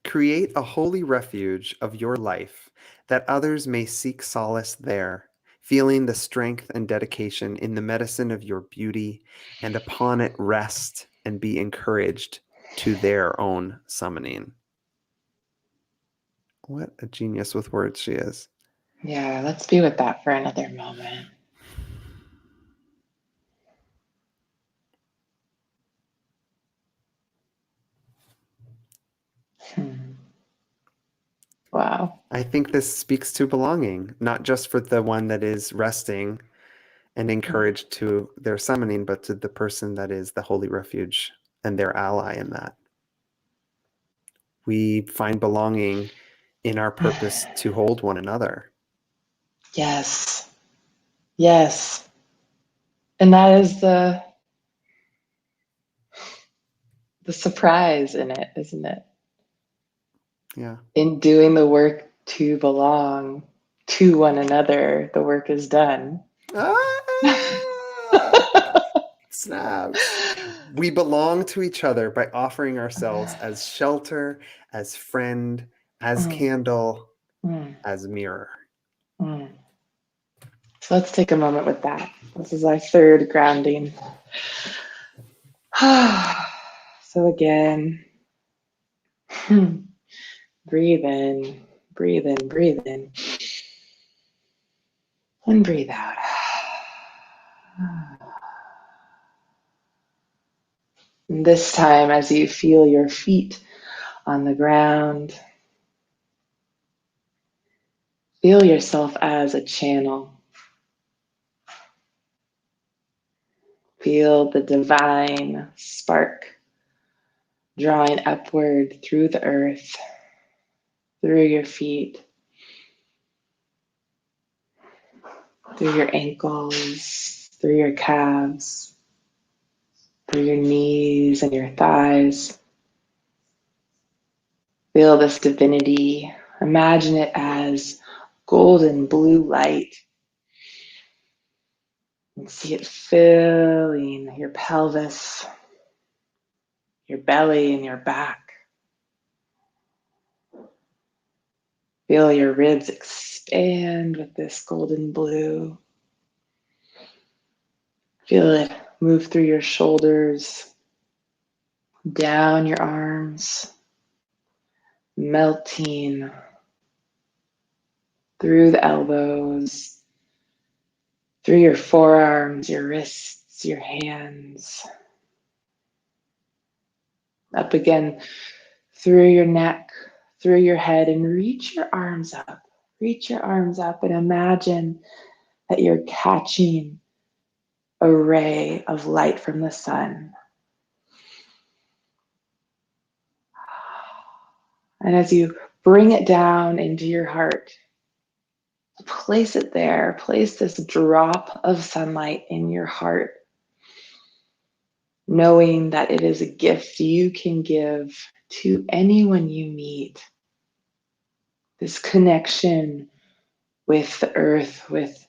Create a holy refuge of your life that others may seek solace there, feeling the strength and dedication in the medicine of your beauty, and upon it rest and be encouraged to their own summoning. What a genius with words she is. Yeah, let's be with that for another moment. Wow. I think this speaks to belonging, not just for the one that is resting and encouraged to their summoning, but to the person that is the holy refuge and their ally in that. We find belonging in our purpose to hold one another. Yes. Yes. And that is the surprise in it, isn't it? Yeah. In doing the work to belong to one another, the work is done. Snaps. We belong to each other by offering ourselves as shelter, as friend, as candle, as mirror. So let's take a moment with that. This is our third grounding. So again, breathe in, breathe in, breathe in, and breathe out. And this time, as you feel your feet on the ground, feel yourself as a channel. Feel the divine spark drawing upward through the earth, through your feet, through your ankles, through your calves, through your knees and your thighs. Feel this divinity. Imagine it as golden blue light. And see it filling your pelvis, your belly, and your back. Feel your ribs expand with this golden blue. Feel it move through your shoulders, down your arms, melting through the elbows, through your forearms, your wrists, your hands, up again through your neck, through your head, and reach your arms up. Reach your arms up and imagine that you're catching a ray of light from the sun. And as you bring it down into your heart, place it there. Place this drop of sunlight in your heart. knowing that it is a gift you can give to anyone you meet. This connection with the earth, with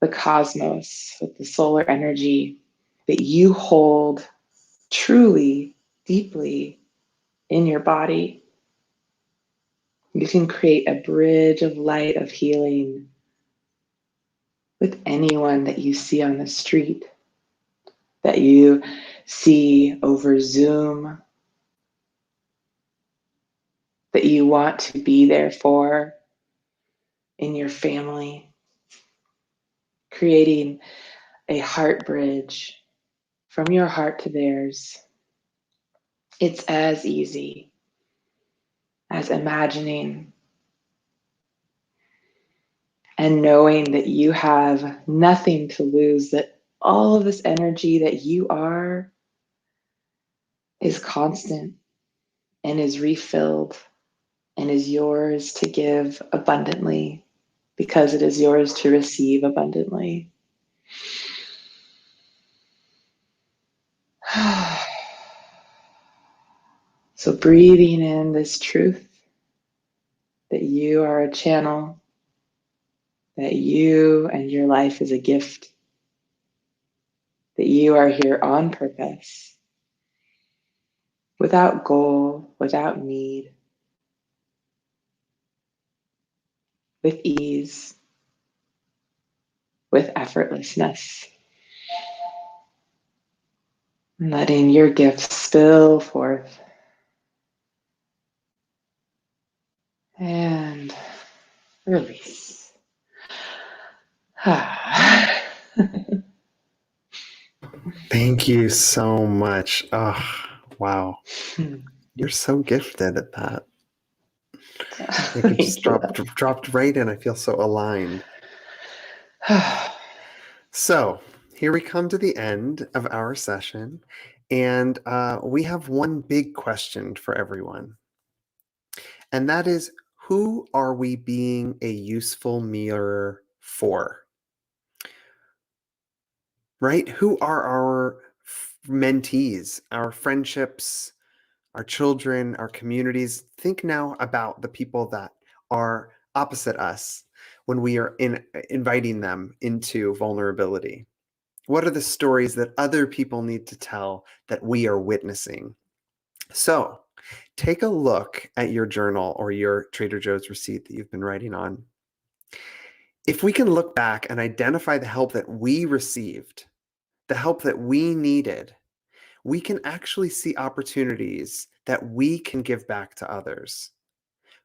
the cosmos, with the solar energy that you hold truly, deeply in your body. You can create a bridge of light, of healing with anyone that you see on the street, that you see over Zoom, that you want to be there for in your family, creating a heart bridge from your heart to theirs. It's as easy as imagining and knowing that you have nothing to lose, that all of this energy that you are is constant and is refilled and is yours to give abundantly because it is yours to receive abundantly. So breathing in this truth that you are a channel, that you and your life is a gift, that you are here on purpose, without goal, without need, with ease, with effortlessness, letting your gifts spill forth. And release. Thank you so much. Oh, wow. You're so gifted at that. Like it just dropped right in. I feel so aligned. So here we come to the end of our session, and we have one big question for everyone. And that is, who are we being a useful mirror for? Right? Who are our mentees, our friendships, our children, our communities? Think now about the people that are opposite us when we are inviting them into vulnerability. What are the stories that other people need to tell that we are witnessing? So take a look at your journal or your Trader Joe's receipt that you've been writing on. If we can look back and identify the help that we received, the help that we needed, we can actually see opportunities that we can give back to others.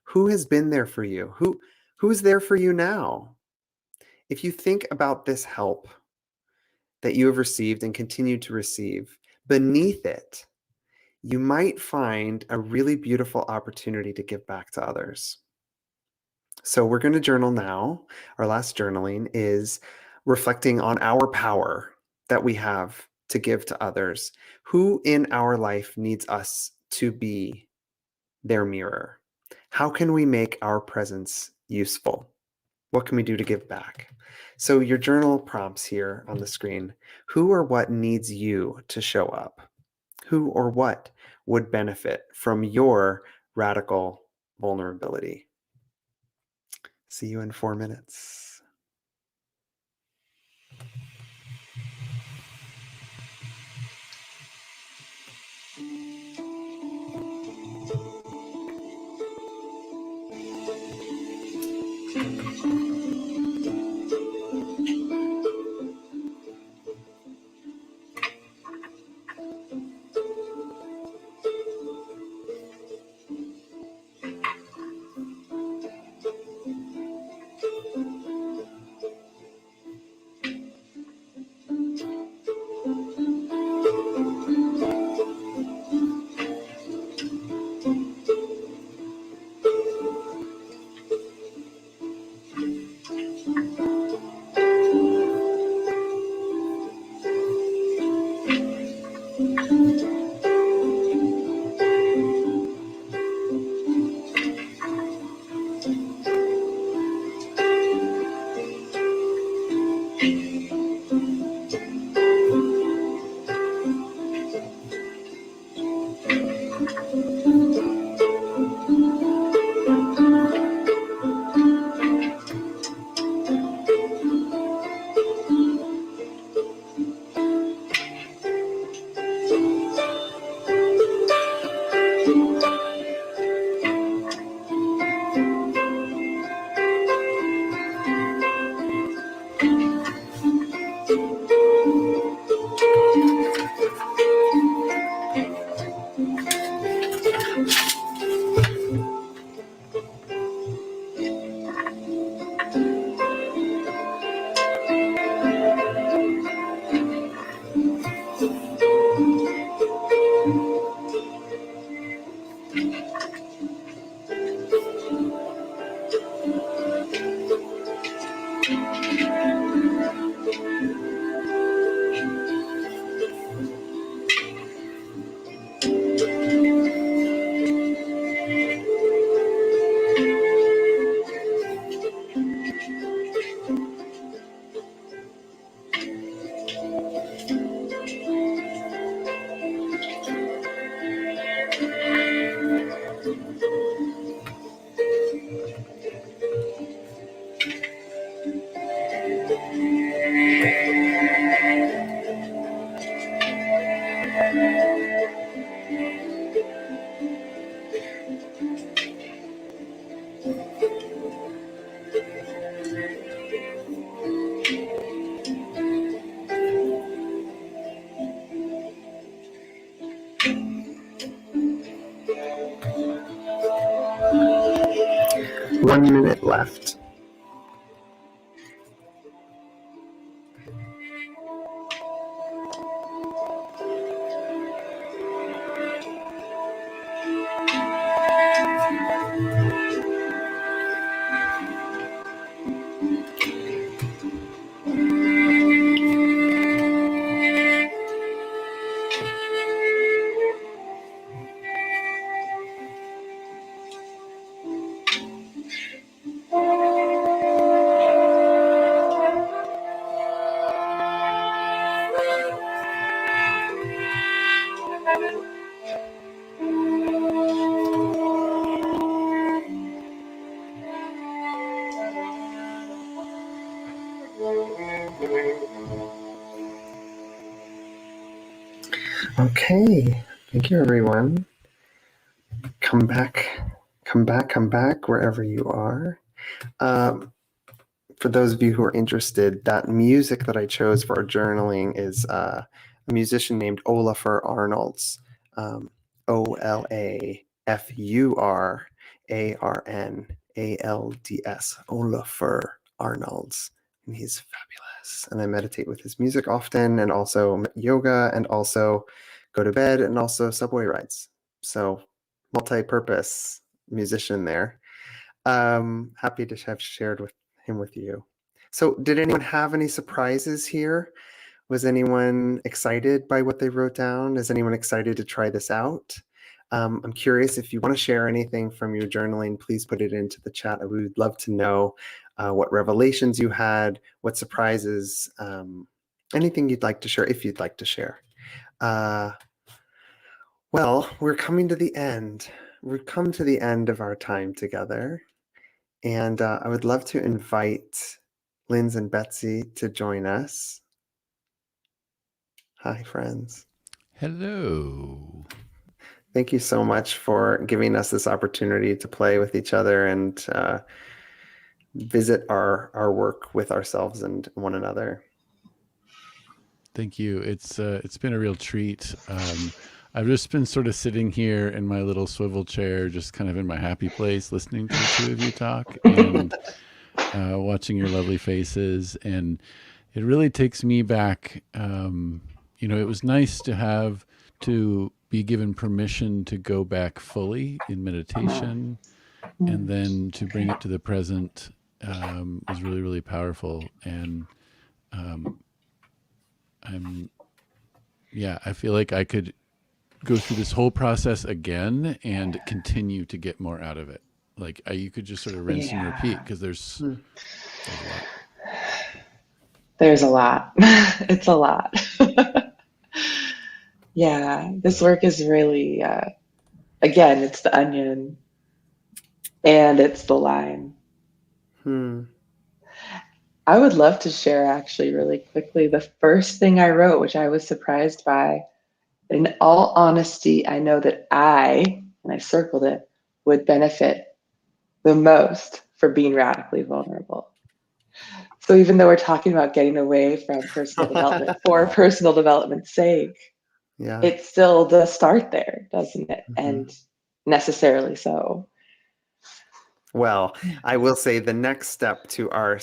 Who has been there for you? Who is there for you now? If you think about this help that you have received and continue to receive, beneath it, you might find a really beautiful opportunity to give back to others. So we're going to journal now. Our last journaling is reflecting on our power that we have to give to others. Who in our life needs us to be their mirror? How can we make our presence useful? What can we do to give back? So your journal prompts here on the screen. Who or what needs you to show up? Who or what would benefit from your radical vulnerability? See you in 4 minutes. left. Okay, thank you, everyone. Come back wherever you are. For those of you who are interested, that music that I chose for our journaling is a musician named Olafur Arnalds, Olafur Arnalds, Olafur Arnalds, and he's fabulous. And I meditate with his music often, and also yoga, and also go to bed, and also subway rides. So multi-purpose musician there. Happy to have shared with him with you. So did anyone have any surprises here? Was anyone excited by what they wrote down? Is anyone excited to try this out? I'm curious, if you want to share anything from your journaling, please put it into the chat. I would love to know what revelations you had, what surprises, anything you'd like to share, if you'd like to share. Well, we're coming to the end. We've come to the end of our time together. And I would love to invite Linz and Betsy to join us. Hi, friends. Hello. Thank you so much for giving us this opportunity to play with each other and visit our work with ourselves and one another. Thank you. It's been a real treat. I've just been sort of sitting here in my little swivel chair, just kind of in my happy place, listening to the two of you talk and watching your lovely faces. And it really takes me back. It was nice to be given permission to go back fully in meditation, and then to bring it to the present was really, really powerful. And I feel like I could go through this whole process again and continue to get more out of it. Like you could just sort of rinse and repeat, because there's a lot. There's a lot. It's a lot. Yeah, this work is really, again, it's the onion and it's the lime. I would love to share, actually, really quickly, the first thing I wrote, which I was surprised by. In all honesty, I know that and I circled it, would benefit the most for being radically vulnerable. So even though we're talking about getting away from personal development for personal development's sake, it still does start there, doesn't it? Mm-hmm. And necessarily so. Well, I will say the next step to our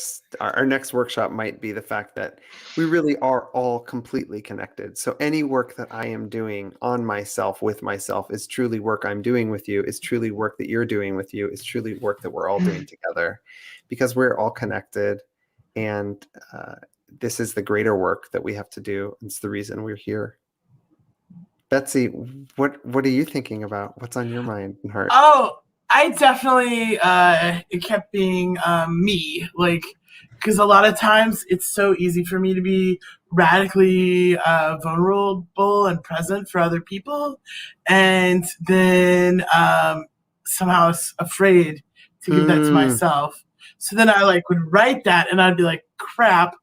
next workshop might be the fact that we really are all completely connected. So any work that I am doing on myself, with myself, is truly work I'm doing with you, is truly work that you're doing with you, is truly work that we're all doing together, because we're all connected. And this is the greater work that we have to do. It's the reason we're here. Betsy, what are you thinking about? What's on your mind and heart? Oh, I definitely, it kept being me, because a lot of times it's so easy for me to be radically vulnerable and present for other people, and then somehow afraid to give that to myself. So then I would write that, and I'd be like, crap,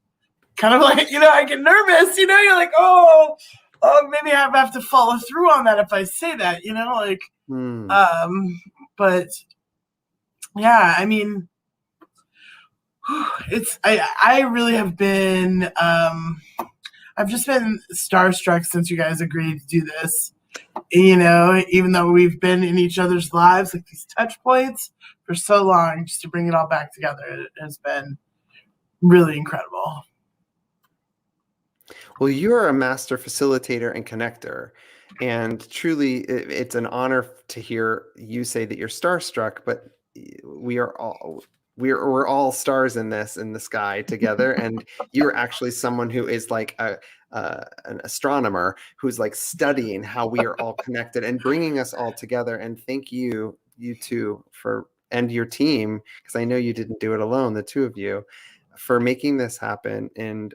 kind of I get nervous, you're like, oh, maybe I have to follow through on that if I say that, but yeah, I mean, I really have been, I've just been starstruck since you guys agreed to do this. even though we've been in each other's lives, like these touch points for so long, just to bring it all back together, it has been really incredible. Well, you are a master facilitator and connector, and truly, it's an honor to hear you say that you're starstruck. But we're all stars in the sky together, and you're actually someone who is like an astronomer who's like studying how we are all connected and bringing us all together. And thank you two, and your team, because I know you didn't do it alone, the two of you, for making this happen. And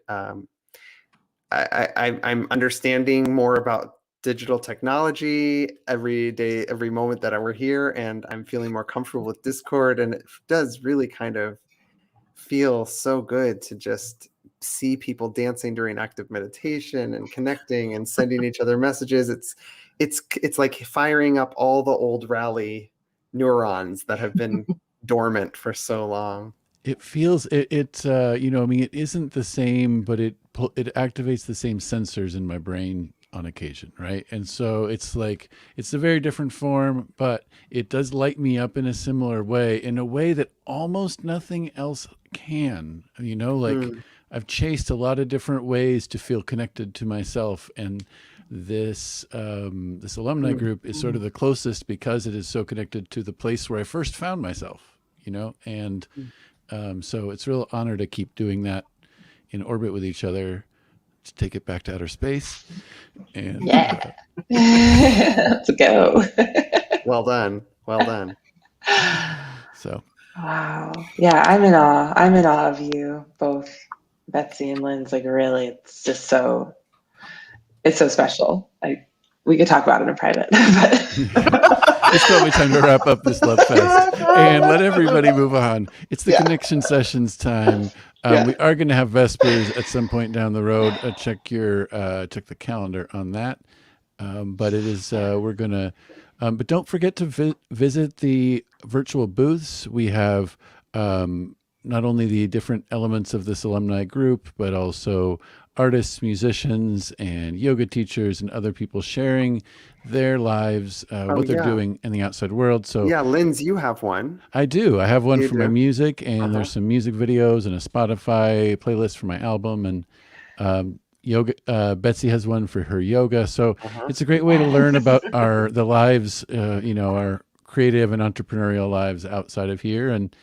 I'm understanding more about digital technology every day, every moment that we're here, and I'm feeling more comfortable with Discord, and it does really kind of feel so good to just see people dancing during active meditation and connecting and sending each other messages. It's like firing up all the old rally neurons that have been dormant for so long. It feels it it isn't the same, but it activates the same sensors in my brain on occasion, right? And so it's like it's a very different form, but it does light me up in a similar way, in a way that almost nothing else can. I've chased a lot of different ways to feel connected to myself, and this alumni group is sort of the closest, because it is so connected to the place where I first found myself, and so it's a real honor to keep doing that in orbit with each other, to take it back to outer space. And let's go. Well done. So wow. Yeah, I'm in awe. I'm in awe of you both, Betsy and Lynn's. Like, really, it's so special. We could talk about it in private, but it's probably time to wrap up this love fest and let everybody move on. It's the connection sessions time. We are going to have Vespers at some point down the road. Check the calendar on that. But it is we're going to. But don't forget to visit the virtual booths. We have not only the different elements of this alumni group, but also artists, musicians, and yoga teachers and other people sharing their lives, what they're doing in the outside world. So Linz, you have one. I do. I have one for my music, and there's some music videos and a Spotify playlist for my album, and yoga. Betsy has one for her yoga. So it's a great way to learn about the lives, our creative and entrepreneurial lives outside of here, and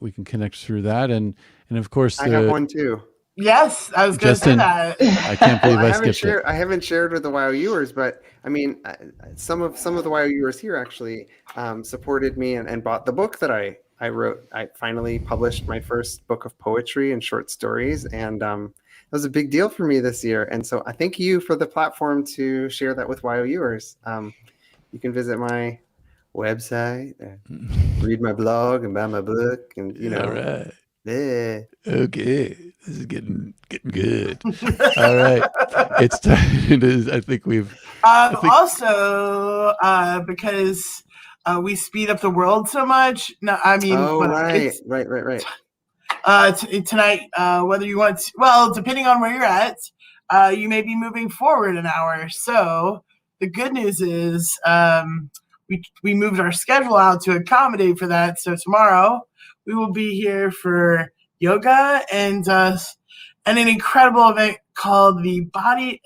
we can connect through that. And of course, I have one too. Yes, I was going to say that. I can't believe I skipped it. I haven't shared with the Y.O.Uers, but I mean, some of the Y.O.Uers here actually supported me and bought the book that I wrote. I finally published my first book of poetry and short stories, and it was a big deal for me this year. And so I thank you for the platform to share that with Y.O.Uers. You can visit my website, read my blog, and buy my book, and All right. Yeah. Okay, this is getting good. All right, it's time. It is. I think we've. Also, because we speed up the world so much. No, I mean, right. Tonight, whether you want to, depending on where you're at, you may be moving forward an hour. So the good news is, we moved our schedule out to accommodate for that. So tomorrow we will be here for yoga and an incredible event called the Body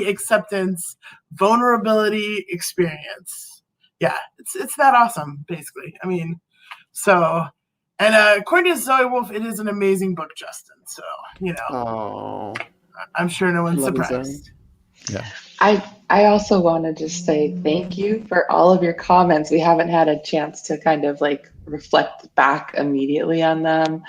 Acceptance Vulnerability Experience. Yeah, it's that awesome, basically. I mean, so, and according to Zoe Wolf, it is an amazing book, Justin. So, I'm sure no one's surprised. Yeah. I also want to just say thank you for all of your comments. We haven't had a chance to kind of like reflect back immediately on them.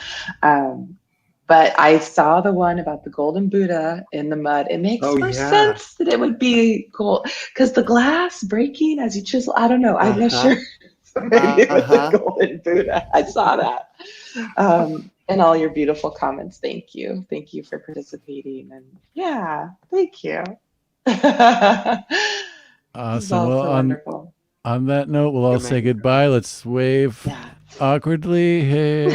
But I saw the one about the golden Buddha in the mud. It makes more sense that it would be gold, because the glass breaking as you chisel, I don't know. I'm not sure. Maybe it was the golden Buddha. I saw that. And all your beautiful comments. Thank you. Thank you for participating. And thank you. Awesome. Well, on that note, we'll all say goodbye. Let's wave awkwardly. Hey.